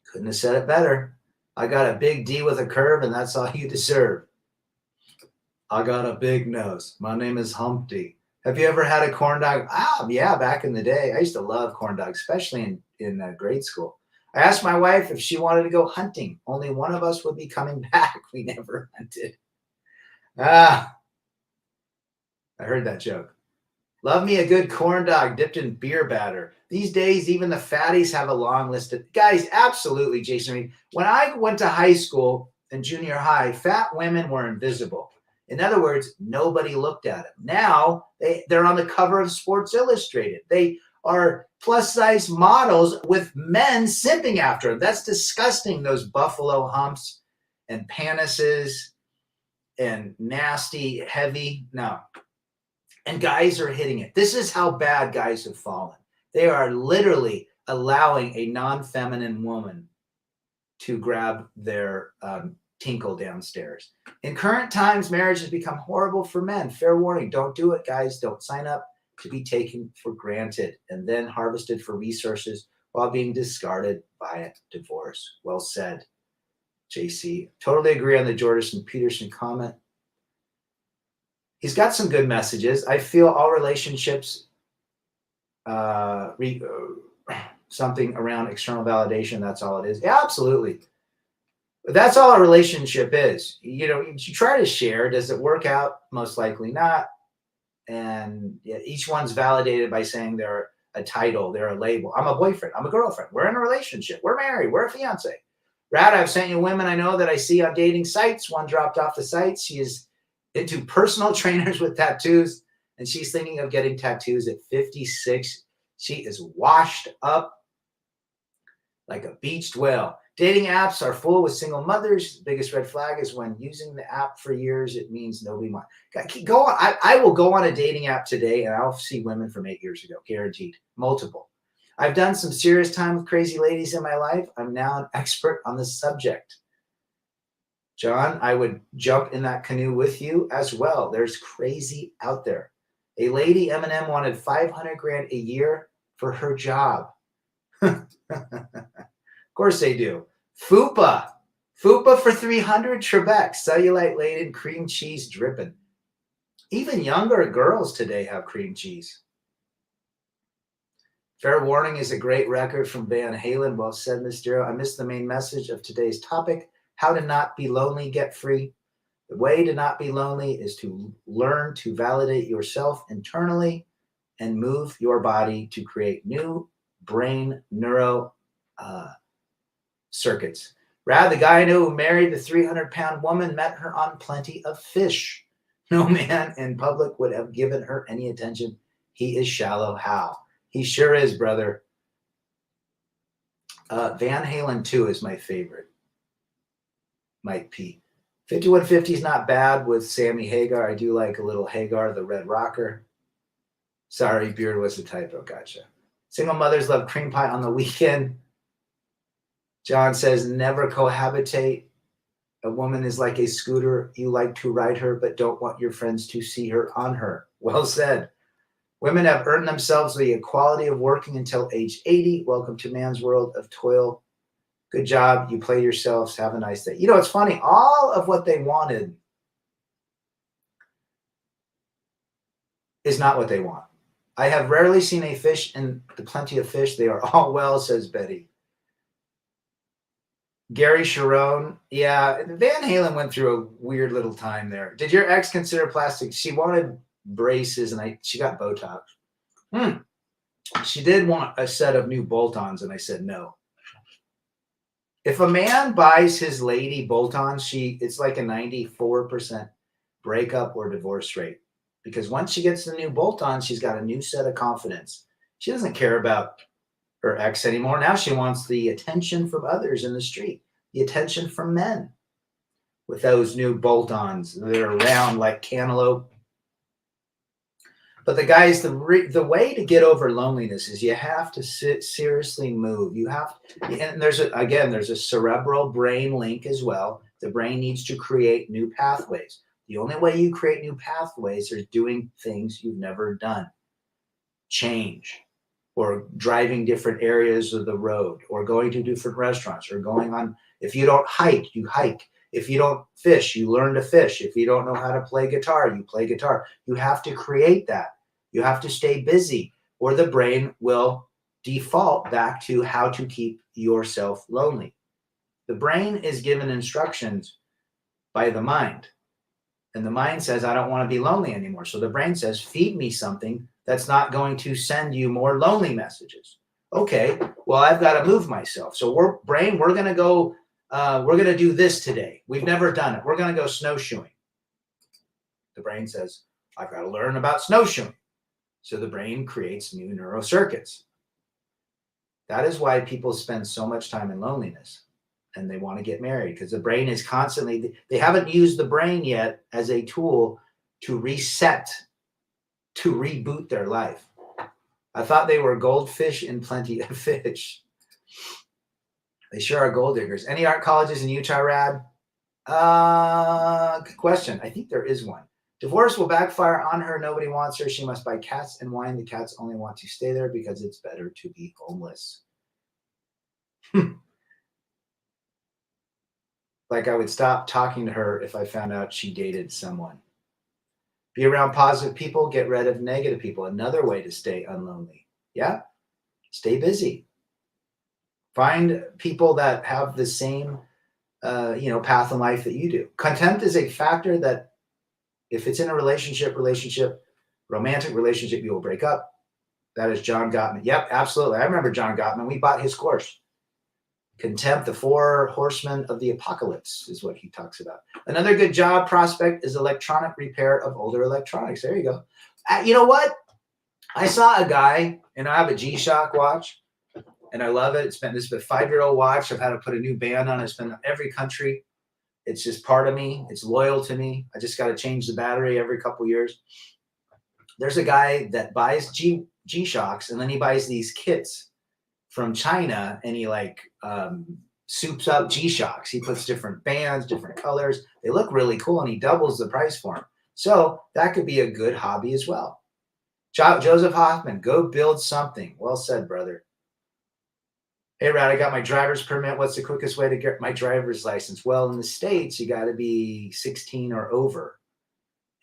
[SPEAKER 2] Couldn't have said it better. I got a big D with a curve, and that's all you deserve. I got a big nose. My name is Humpty. Have you ever had a corn dog? Ah, yeah, back in the day. I used to love corn dogs, especially in grade school. I asked my wife if she wanted to go hunting. Only one of us would be coming back. We never hunted. Ah, I heard that joke. Love me a good corn dog dipped in beer batter. These days, even the fatties have a long list of guys. Absolutely, Jason Reed. When I went to high school and junior high, fat women were invisible. In other words, nobody looked at them. Now they're on the cover of Sports Illustrated. They are plus size models with men simping after them. That's disgusting. Those buffalo humps and penises and nasty, heavy. No. And guys are hitting it. This is how bad guys have fallen. They are literally allowing a non-feminine woman to grab their tinkle downstairs. In current times, marriage has become horrible for men. Fair warning, don't do it, guys. Don't sign up to be taken for granted and then harvested for resources while being discarded by a divorce. Well said, JC. Totally agree on the Jordan Peterson comment. He's got some good messages. I feel all relationships something around external validation. That's all it is. Yeah, absolutely. That's all a relationship is. You know, you try to share. Does it work out? Most likely not. And each one's validated by saying they're a title, they're a label. I'm a boyfriend. I'm a girlfriend. We're in a relationship. We're married. We're a fiance. Rad, I've sent you women I know that I see on dating sites. One dropped off the site. She is into personal trainers with tattoos, and she's thinking of getting tattoos at 56. She is washed up like a beached whale. Dating apps are full with single mothers. The biggest red flag is when using the app for years, it means nobody wants. Go on. I will go on a dating app today and I'll see women from 8 years ago, guaranteed, multiple. I've done some serious time with crazy ladies in my life. I'm now an expert on the subject. John, I would jump in that canoe with you as well. There's crazy out there. A lady, Eminem, wanted $500,000 a year for her job. Of course they do. Fupa for 300, Trebek, cellulite laden, cream cheese dripping. Even younger girls today have cream cheese. Fair Warning is a great record from Van Halen. Well said, Mr. I missed the main message of today's topic. How to not be lonely, get free. The way to not be lonely is to learn to validate yourself internally and move your body to create new brain neuro circuits. Rad, the guy I know who married the 300-pound woman, met her on Plenty of Fish. No man in public would have given her any attention. He is shallow. How? He sure is, brother. Van Halen 2 is my favorite. Mike P. 5150 is not bad with Sammy Hagar. I do like a little Hagar, the red rocker. Sorry, beard was a typo. Gotcha. Single mothers love cream pie on the weekend. John says, never cohabitate. A woman is like a scooter. You like to ride her, but don't want your friends to see her on her. Well said. Women have earned themselves the equality of working until age 80. Welcome to man's world of toil. Good job. You play yourselves. Have a nice day. You know, it's funny. All of what they wanted is not what they want. I have rarely seen a fish in the Plenty of Fish. They are all well, says Betty. Gary Sharon. Yeah, Van Halen went through a weird little time there. Did your ex consider plastic? She wanted braces and she got Botox. She did want a set of new bolt-ons and I said no. If a man buys his lady bolt-ons, it's like a 94% breakup or divorce rate. Because once she gets the new bolt-ons, she's got a new set of confidence. She doesn't care about her ex anymore. Now she wants the attention from others in the street, the attention from men with those new bolt-ons that are round like cantaloupe. But the guys, the way to get over loneliness is you have to seriously move. You have, and there's a cerebral brain link as well. The brain needs to create new pathways. The only way you create new pathways is doing things you've never done. Change, or driving different areas of the road, or going to different restaurants, or going on. If you don't hike, you hike. If you don't fish, you learn to fish. If you don't know how to play guitar, you play guitar. You have to create that. You have to stay busy, or the brain will default back to how to keep yourself lonely. The brain is given instructions by the mind. And the mind says, I don't want to be lonely anymore. So the brain says, feed me something that's not going to send you more lonely messages. Okay, well, I've got to move myself. So we're going to go, we're going to do this today. We've never done it. We're going to go snowshoeing. The brain says, I've got to learn about snowshoeing. So the brain creates new neural circuits. That is why people spend so much time in loneliness and they want to get married, because the brain is constantly, they haven't used the brain yet as a tool to reset, to reboot their life. I thought they were goldfish in plenty of fish. They sure are gold diggers. Any art colleges in Utah, Rad? Good question. I think there is one. Divorce will backfire on her. Nobody wants her. She must buy cats and wine. The cats only want to stay there because it's better to be homeless. Like I would stop talking to her if I found out she dated someone. Be around positive people, get rid of negative people. Another way to stay unlonely. Yeah. Stay busy. Find people that have the same, path in life that you do. Contempt is a factor that if it's in a relationship, romantic relationship, you will break up. That is John Gottman. Yep, absolutely. I remember John Gottman. We bought his course. Contempt, the 4 horsemen of the apocalypse is what he talks about. Another good job prospect is electronic repair of older electronics. There you go. You know what? I saw a guy, and I have a G-Shock watch, and I love it. This is a 5-year-old watch. I've had to put a new band on it. It's been in every country. It's just part of me. It's loyal to me. I just got to change the battery every couple years. There's a guy that buys G-Shocks, and then he buys these kits from China, and he soups up G-Shocks. He puts different bands, different colors. They look really cool, and he doubles the price for them. So that could be a good hobby as well. Joseph Hoffman, go build something. Well said, brother. Hey, Rad, I got my driver's permit. What's the quickest way to get my driver's license? Well, in the States, you got to be 16 or over.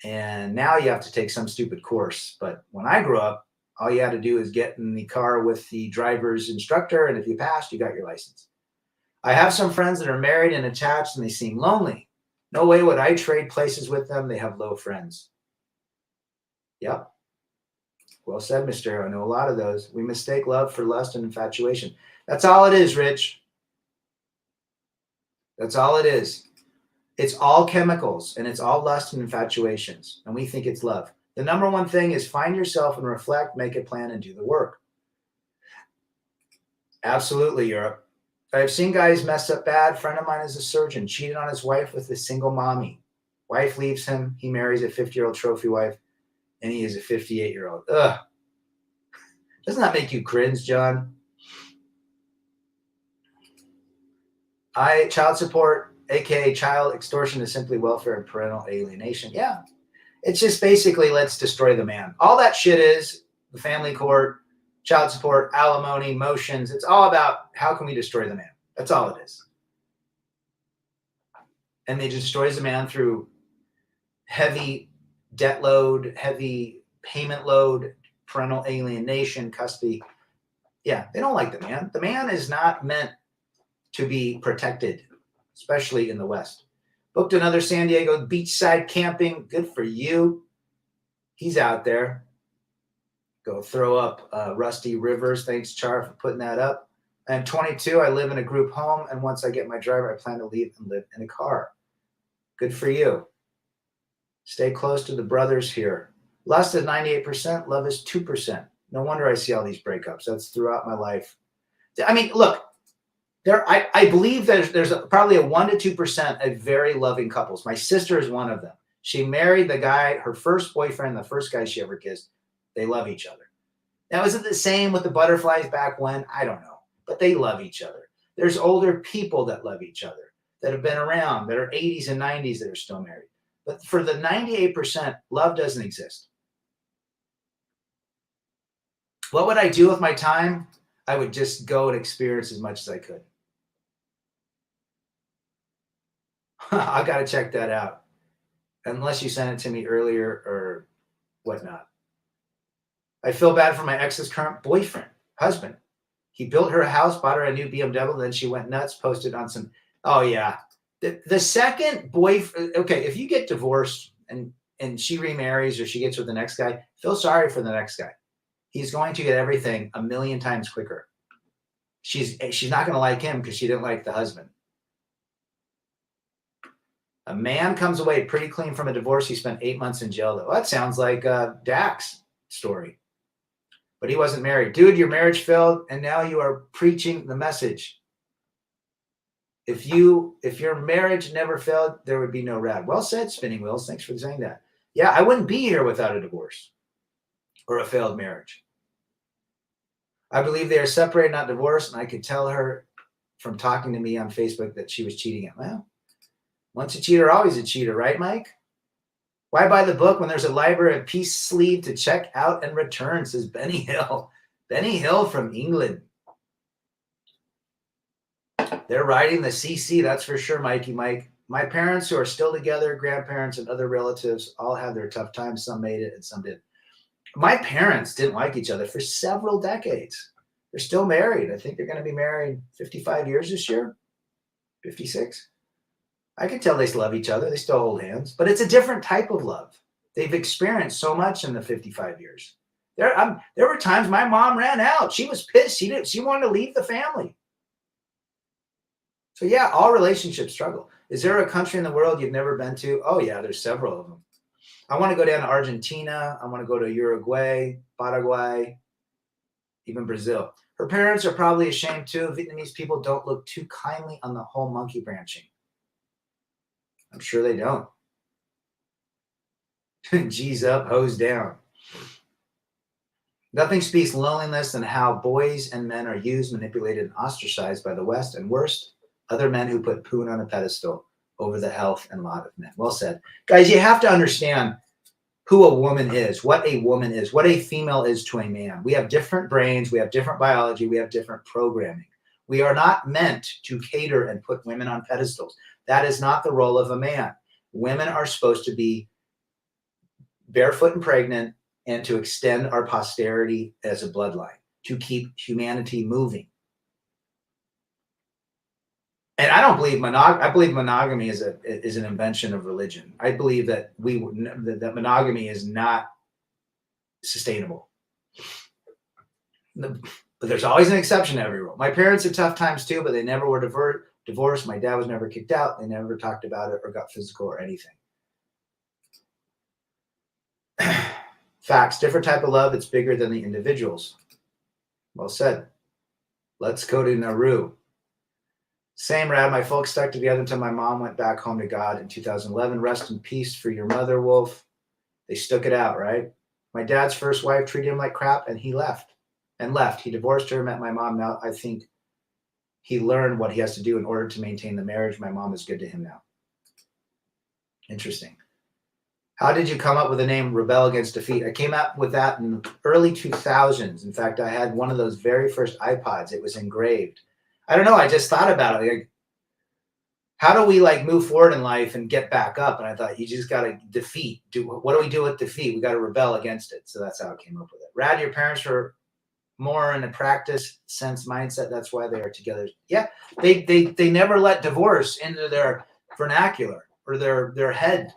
[SPEAKER 2] And now you have to take some stupid course. But when I grew up, all you had to do is get in the car with the driver's instructor, and if you passed, you got your license. I have some friends that are married and attached, and they seem lonely. No way would I trade places with them. They have low friends. Yep. Well said, Mr. I know a lot of those. We mistake love for lust and infatuation. That's all it is, Rich. That's all it is. It's all chemicals, and it's all lust and infatuations, and we think it's love. The number one thing is find yourself and reflect, make a plan, and do the work. Absolutely, Europe. I've seen guys mess up bad. Friend of mine is a surgeon, cheated on his wife with a single mommy. Wife leaves him. He marries a 50-year-old trophy wife, and he is a 58-year-old. Ugh. Doesn't that make you cringe, John? Child support, aka child extortion, is simply welfare and parental alienation. Yeah. It's just basically let's destroy the man. All that shit is the family court, child support, alimony, motions. It's all about how can we destroy the man. That's all it is. And they destroys the man through heavy debt load, heavy payment load, parental alienation, custody. Yeah, they don't like the man. The man is not meant to be protected, especially in the West. Booked another San Diego beachside camping. Good for you. He's out there. Go throw up Rusty Rivers. Thanks, Char, for putting that up. I'm 22. I live in a group home, and once I get my driver, I plan to leave and live in a car. Good for you. Stay close to the brothers here. Lust is 98%. Love is 2%. No wonder I see all these breakups. That's throughout my life. I mean, look. I believe there's probably a 1% to 2% of very loving couples. My sister is one of them. She married the guy, her first boyfriend, the first guy she ever kissed. They love each other. Now, is it the same with the butterflies back when? I don't know. But they love each other. There's older people that love each other, that have been around, that are 80s and 90s that are still married. But for the 98%, love doesn't exist. What would I do with my time? I would just go and experience as much as I could. I got to check that out. Unless you sent it to me earlier or whatnot. I feel bad for my ex's current husband. He built her a house, bought her a new BMW, then she went nuts, posted on some. Oh yeah, the second boyfriend. Okay, if you get divorced and she remarries or she gets with the next guy, feel sorry for the next guy. He's going to get everything a million times quicker. She's not going to like him because she didn't like the husband. A man comes away pretty clean from a divorce. He spent 8 months in jail, though. That sounds like Dak's story. But he wasn't married. Dude, your marriage failed, and now you are preaching the message. If your marriage never failed, there would be no Rad. Well said, Spinning Wheels. Thanks for saying that. Yeah, I wouldn't be here without a divorce or a failed marriage. I believe they are separated, not divorced, and I could tell her from talking to me on Facebook that she was cheating at. Well, once a cheater, always a cheater, right, Mike? Why buy the book when there's a Library of Peace sleeve to check out and return, says Benny Hill. Benny Hill from England. They're riding the CC, that's for sure, Mikey Mike. My parents who are still together, grandparents and other relatives all had their tough times. Some made it and some didn't. My parents didn't like each other for several decades. They're still married. I think they're going to be married 55 years this year, 56. I can tell they love each other. They still hold hands, but it's a different type of love. They've experienced so much in the 55 years. There were times my mom ran out. She was pissed. She wanted to leave the family. So yeah, all relationships struggle. Is there a country in the world you've never been to? Oh yeah, there's several of them. I want to go down to Argentina. I want to go to Uruguay, Paraguay, even Brazil. Her parents are probably ashamed too. Vietnamese people don't look too kindly on the whole monkey branching. I'm sure they don't. G's up, hose down. Nothing speaks loneliness than how boys and men are used, manipulated, and ostracized by the West, and worst, other men who put poon on a pedestal over the health and lot of men. Well said. Guys, you have to understand who a woman is, what a woman is, what a female is to a man. We have different brains, we have different biology, we have different programming. We are not meant to cater and put women on pedestals. That is not the role of a man. Women are supposed to be barefoot and pregnant and to extend our posterity as a bloodline, to keep humanity moving. And I don't believe I believe monogamy is an invention of religion. I believe that that monogamy is not sustainable. But there's always an exception to every rule. My parents had tough times too, but they never were divorced. My dad was never kicked out. They never talked about it or got physical or anything. Facts. Different type of love. It's bigger than the individuals. Well said. Let's go to Nauru. Same, Rad. My folks stuck together until my mom went back home to God in 2011. Rest in peace for your mother, Wolf. They stuck it out, right? My dad's first wife treated him like crap, and he left. He divorced her, met my mom. Now I think he learned what he has to do in order to maintain the marriage. My mom is good to him now. Interesting. How did you come up with the name Rebel Against Defeat? I came up with that in the early 2000s. In fact, I had one of those very first iPods. It was engraved. I don't know. I just thought about it. Like, how do we move forward in life and get back up? And I thought you just got to defeat. What do we do with defeat? We got to rebel against it. So that's how I came up with it. Rad, your parents were more in a practice sense mindset. That's why they are together. Yeah, they never let divorce into their vernacular or their head.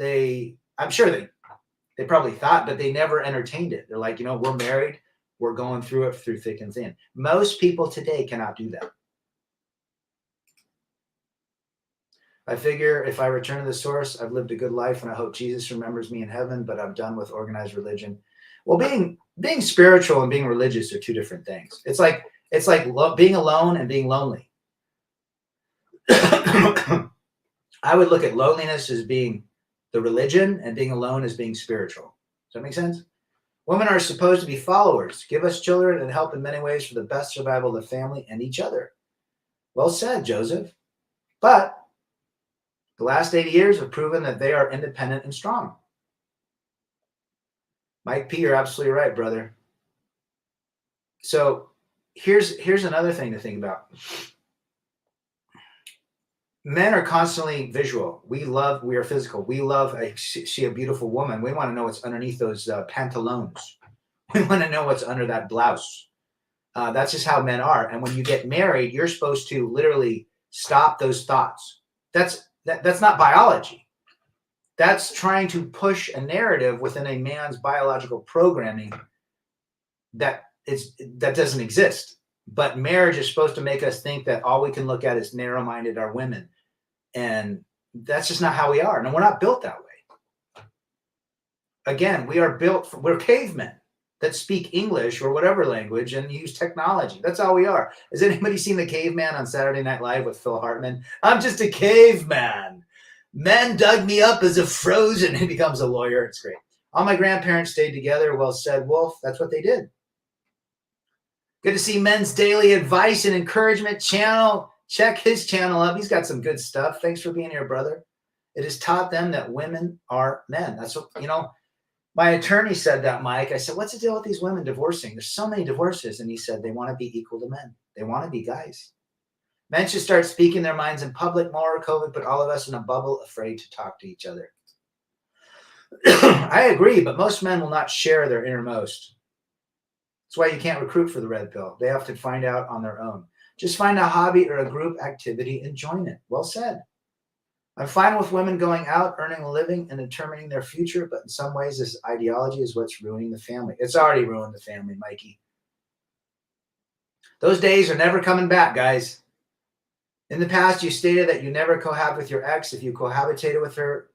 [SPEAKER 2] I'm sure they probably thought, but they never entertained it. They're like, we're married. We're going through it through thick and thin. Most people today cannot do that. I figure if I return to the source, I've lived a good life and I hope Jesus remembers me in heaven, but I'm done with organized religion. Well, being spiritual and being religious are two different things. It's like being alone and being lonely. I would look at loneliness as being the religion and being alone as being spiritual. Does that make sense? Women are supposed to be followers, give us children, and help in many ways for the best survival of the family and each other. Well said, Joseph. But the last 80 years have proven that they are independent and strong. Mike P., you're absolutely right, brother. So here's another thing to think about. Men are constantly visual. We are physical. We love see a beautiful woman. We want to know what's underneath those pantaloons. We want to know what's under that blouse. That's just how men are. And when you get married, you're supposed to literally stop those thoughts. That's not biology. That's trying to push a narrative within a man's biological programming that doesn't exist. But marriage is supposed to make us think that all we can look at is narrow-minded are women. And that's just not how we are. And we're not built that way. Again, we're cavemen that speak English or whatever language and use technology. That's all we are. Has anybody seen the caveman on Saturday Night Live with Phil Hartman? I'm just a caveman. Men dug me up as a frozen. He becomes a lawyer. It's great. All my grandparents stayed together. Well said, Wolf. That's what they did. Good to see Men's Daily Advice and Encouragement channel. Check his channel out. He's got some good stuff. Thanks for being here, brother. It has taught them that women are men. That's what, my attorney said that, Mike. I said, what's the deal with these women divorcing? There's so many divorces. And he said, they want to be equal to men. They want to be guys. Men should start speaking their minds in public more. COVID put all of us in a bubble, afraid to talk to each other. I agree, but most men will not share their innermost. That's why you can't recruit for the red pill. They have to find out on their own. Just find a hobby or a group activity and join it. Well said. I'm fine with women going out, earning a living, and determining their future, but in some ways, this ideology is what's ruining the family. It's already ruined the family, Mikey. Those days are never coming back, guys. In the past, you stated that you never cohabit with your ex if you cohabitated with her.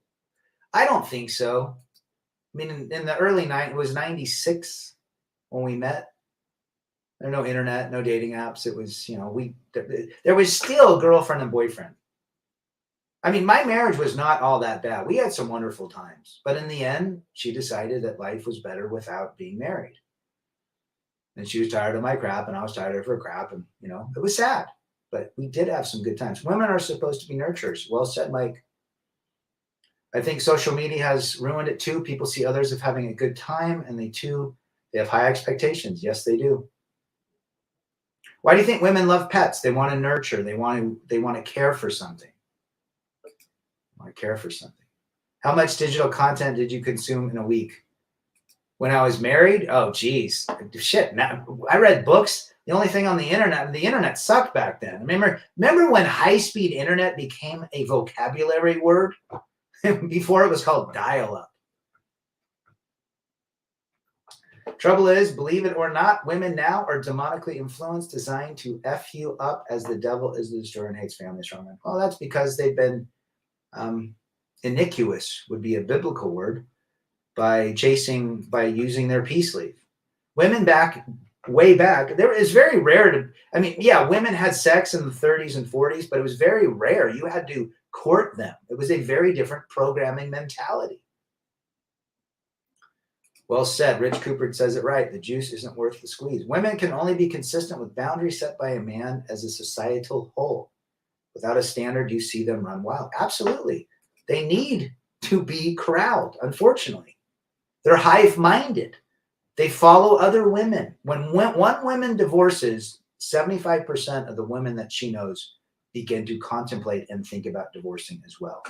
[SPEAKER 2] I don't think so. I mean, in the early 90s, it was 96 when we met. There were no internet, no dating apps. It was, there was still girlfriend and boyfriend. I mean, my marriage was not all that bad. We had some wonderful times. But in the end, she decided that life was better without being married. And she was tired of my crap, and I was tired of her crap. And, it was sad. But we did have some good times. Women are supposed to be nurturers. Well said, Mike. I think social media has ruined it too. People see others as having a good time, and they have high expectations. Yes, they do. Why do you think women love pets? They want to nurture. They want to care for something. How much digital content did you consume in a week? When I was married? Oh, geez. Shit. Now, I read books. The only thing on the internet sucked back then. Remember when high-speed internet became a vocabulary word? Before it was called dial-up. Trouble is, believe it or not, women now are demonically influenced, designed to F you up as the devil is the destroyer and hates families from it. Well, that's because they've been iniquitous, would be a biblical word, by using their peace leave. Women way back, it's very rare women had sex in the 30s and 40s, but it was very rare. You had to court them. It was a very different programming mentality. Well said. Rich Cooper says it right. The juice isn't worth the squeeze. Women can only be consistent with boundaries set by a man as a societal whole. Without a standard, you see them run wild. Absolutely. They need to be corralled, unfortunately. They're hive-minded. They follow other women. When one woman divorces, 75% of the women that she knows begin to contemplate and think about divorcing as well.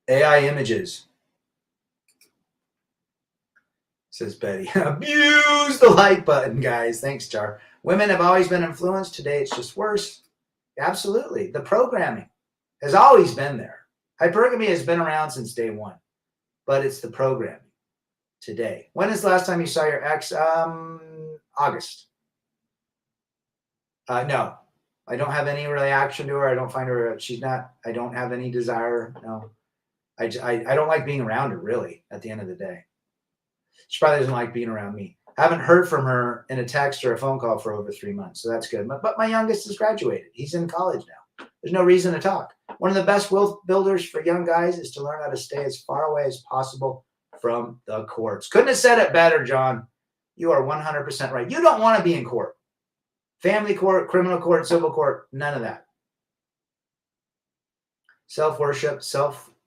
[SPEAKER 2] AI images. Says Betty. Abuse the like button, guys. Thanks, Jar. Women have always been influenced. Today, it's just worse. Absolutely. The programming has always been there. Hypergamy has been around since day one, but it's the programming today. When is the last time you saw your ex? August. No, I don't have any reaction to her. I don't find her, I don't have any desire. No, I don't like being around her, really, at the end of the day. She probably doesn't like being around me. I haven't heard from her in a text or a phone call for over 3 months, so that's good. But my youngest has graduated. He's in college now. There's no reason to talk. One of the best wealth builders for young guys is to learn how to stay as far away as possible from the courts. Couldn't have said it better, John. You are 100% right. You don't want to be in court. Family court, criminal court, civil court, none of that. Self-worship,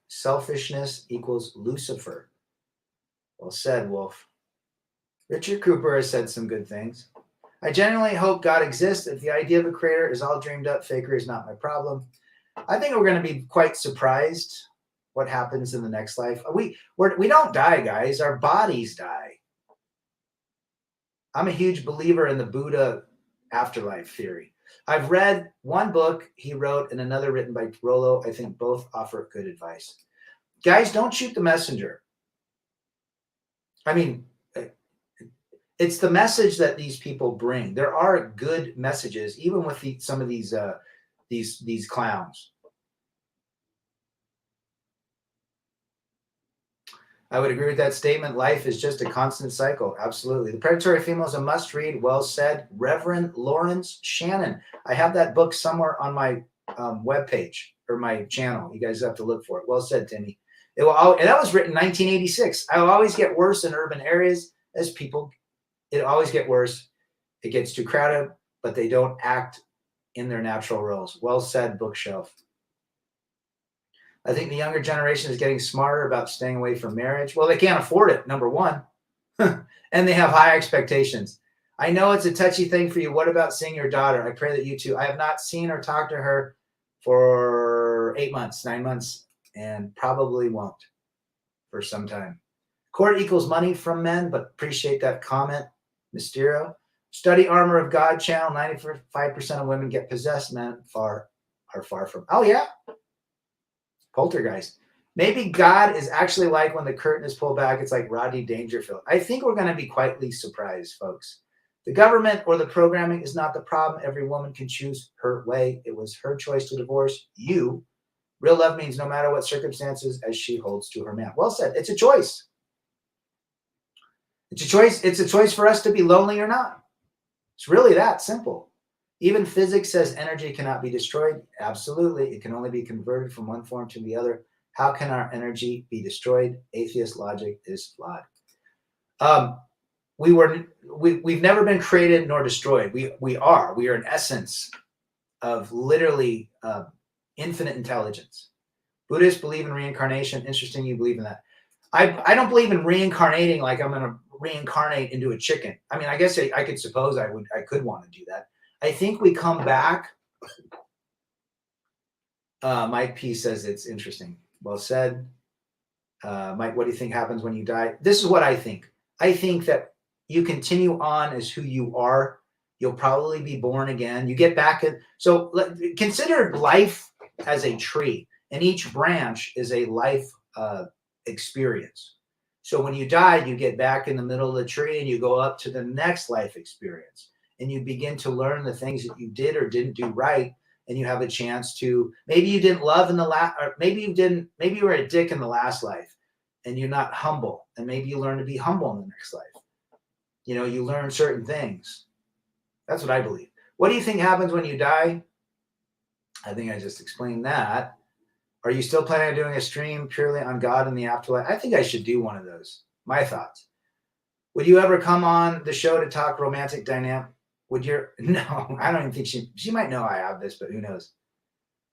[SPEAKER 2] selfishness equals Lucifer. Well said, Wolf. Richard Cooper has said some good things. I genuinely hope God exists. If the idea of a creator is all dreamed up, fakery is not my problem. I think we're going to be quite surprised what happens in the next life. We don't die, guys. Our bodies die. I'm a huge believer in the Buddha afterlife theory. I've read one book he wrote and another written by Rollo. I think both offer good advice. Guys, don't shoot the messenger. I mean, it's the message that these people bring. There are good messages, even with some of these clowns. I would agree with that statement. Life is just a constant cycle. Absolutely. The Predatory Female is a must read. Well said. Reverend Lawrence Shannon. I have that book somewhere on my webpage or my channel. You guys have to look for it. Well said, Timmy. And that was written in 1986. I will always get worse in urban areas as people. It always get worse. It gets too crowded, but they don't act in their natural roles. Well said, bookshelf. I think the younger generation is getting smarter about staying away from marriage. Well, they can't afford it, number one. And they have high expectations. I know it's a touchy thing for you. What about seeing your daughter? I pray that you too. I have not seen or talked to her for 8 months, 9 months, and probably won't for some time. Court equals money from men, but appreciate that comment, Mysterio. Study Armor of God channel. 95% of women get possessed. Men are far from. Oh, yeah. Poltergeist. Maybe God is actually like when the curtain is pulled back, it's like Rodney Dangerfield. I think we're going to be quietly surprised, folks. The government or the programming is not the problem. Every woman can choose her way. It was her choice to divorce you. Real love means no matter what circumstances, as she holds to her man. Well said. It's a choice. It's a choice. It's a choice for us to be lonely or not. It's really that simple. Even physics says energy cannot be destroyed. Absolutely. It can only be converted from one form to the other. How can our energy be destroyed? Atheist logic is flawed. We've never been created nor destroyed. We are an essence of literally infinite intelligence. Buddhists believe in reincarnation. Interesting you believe in that. I don't believe in reincarnating like I'm going to reincarnate into a chicken. I mean, I guess I could suppose I could want to do that. I think we come back. Mike P says it's interesting. Well said. Mike, what do you think happens when you die? This is what I think. I think that you continue on as who you are. You'll probably be born again. You get back. So consider life as a tree, and each branch is a life experience. So when you die, you get back in the middle of the tree and you go up to the next life experience. And you begin to learn the things that you did or didn't do right, and you have a chance to, maybe you didn't love in the last, or maybe you were a dick in the last life, and you're not humble, and maybe you learn to be humble in the next life. You know, you learn certain things. That's what I believe. What do you think happens when you die? I think I just explained that. Are you still planning on doing a stream purely on God and the afterlife? I think I should do one of those. My thoughts. Would you ever come on the show to talk romantic dynamic? No, I don't even think she might know I have this, but who knows?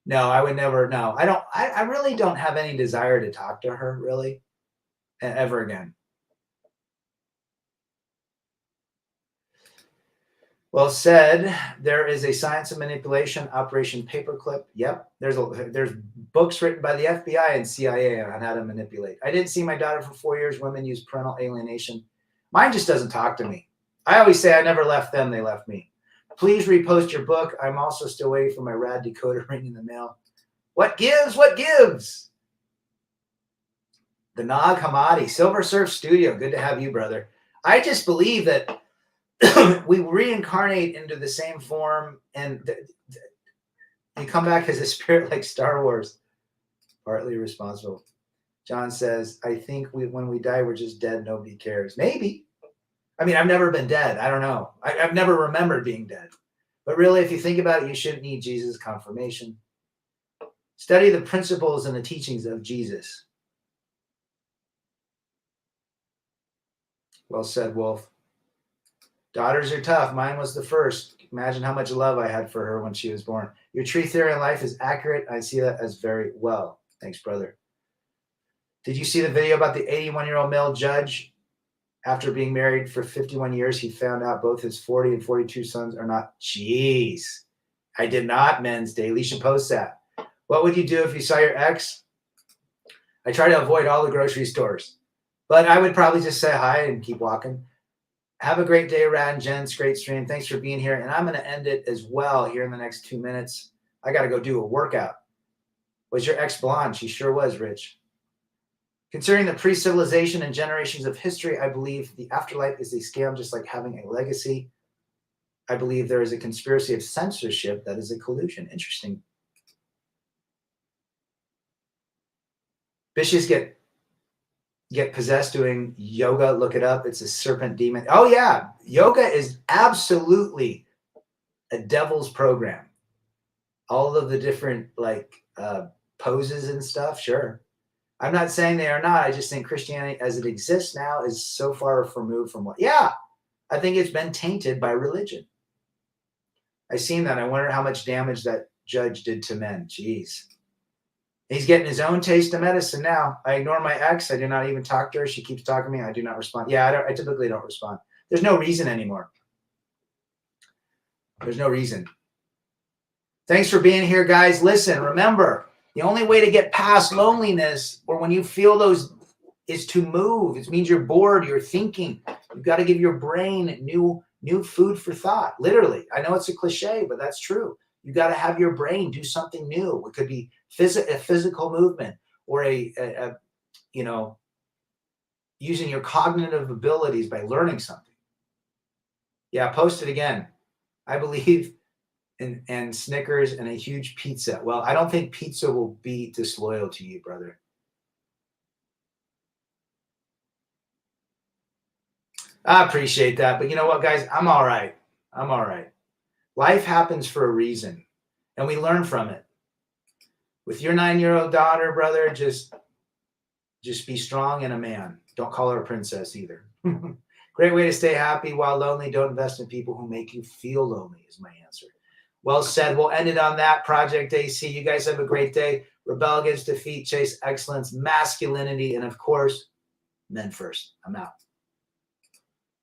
[SPEAKER 2] No, I would never. No, I don't. I really don't have any desire to talk to her really ever again. Well said. There is a science of manipulation, Operation Paperclip. Yep. There's books written by the FBI and CIA on how to manipulate. I didn't see my daughter for 4 years. Women use parental alienation. Mine just doesn't talk to me. I always say I never left them, they left me. Please repost your book. I'm also still waiting for my rad decoder ring in the mail. What gives? What gives? The Nag Hammadi, Silver Surf Studio. Good to have you, brother. I just believe that we reincarnate into the same form and you come back as a spirit like Star Wars. Partly responsible. John says, I think when we die, we're just dead. Nobody cares. Maybe. I mean, I've never been dead. I don't know. I've never remembered being dead. But really, if you think about it, you shouldn't need Jesus' confirmation. Study the principles and the teachings of Jesus. Well said, Wolf. Daughters are tough. Mine was the first. Imagine how much love I had for her when she was born. Your tree theory in life is accurate. I see that as very well. Thanks, brother. Did you see the video about the 81-year-old male judge? After being married for 51 years, he found out both his 40 and 42 sons are not. Jeez. I did not, Men's Day. You should post that. What would you do if you saw your ex? I try to avoid all the grocery stores, but I would probably just say hi and keep walking. Have a great day, Rad and Gents. Great stream. Thanks for being here. And I'm going to end it as well here in the next 2 minutes. I got to go do a workout. Was your ex blonde? She sure was, Rich. Considering the pre-civilization and generations of history, I believe the afterlife is a scam, just like having a legacy. I believe there is a conspiracy of censorship that is a collusion. Interesting. Bitches get possessed doing yoga. Look it up. It's a serpent demon. Oh, yeah. Yoga is absolutely a devil's program. All of the different poses and stuff. Sure. I'm not saying they are not. I just think Christianity as it exists now is so far removed from what. Yeah. I think it's been tainted by religion. I've seen that. I wonder how much damage that judge did to men. Jeez. He's getting his own taste of medicine now. I ignore my ex. I do not even talk to her. She keeps talking to me. I do not respond. Yeah, I typically don't respond. There's no reason anymore. There's no reason. Thanks for being here, guys. Listen, remember, the only way to get past loneliness or when you feel those is to move. It means you're bored, you're thinking. You've got to give your brain new food for thought. Literally. I know it's a cliche, but that's true. You got to have your brain do something new. It could be a physical movement or using your cognitive abilities by learning something. Yeah, post it again. I believe in Snickers and a huge pizza. Well, I don't think pizza will be disloyal to you, brother. I appreciate that. But you know what, guys? I'm all right. I'm all right. Life happens for a reason, and we learn from it. With your 9-year-old daughter, brother, just be strong and a man. Don't call her a princess either. Great way to stay happy while lonely. Don't invest in people who make you feel lonely is my answer. Well said. We'll end it on that. Project AC. You guys have a great day. Rebel against defeat, chase excellence, masculinity, and of course, men first. I'm out.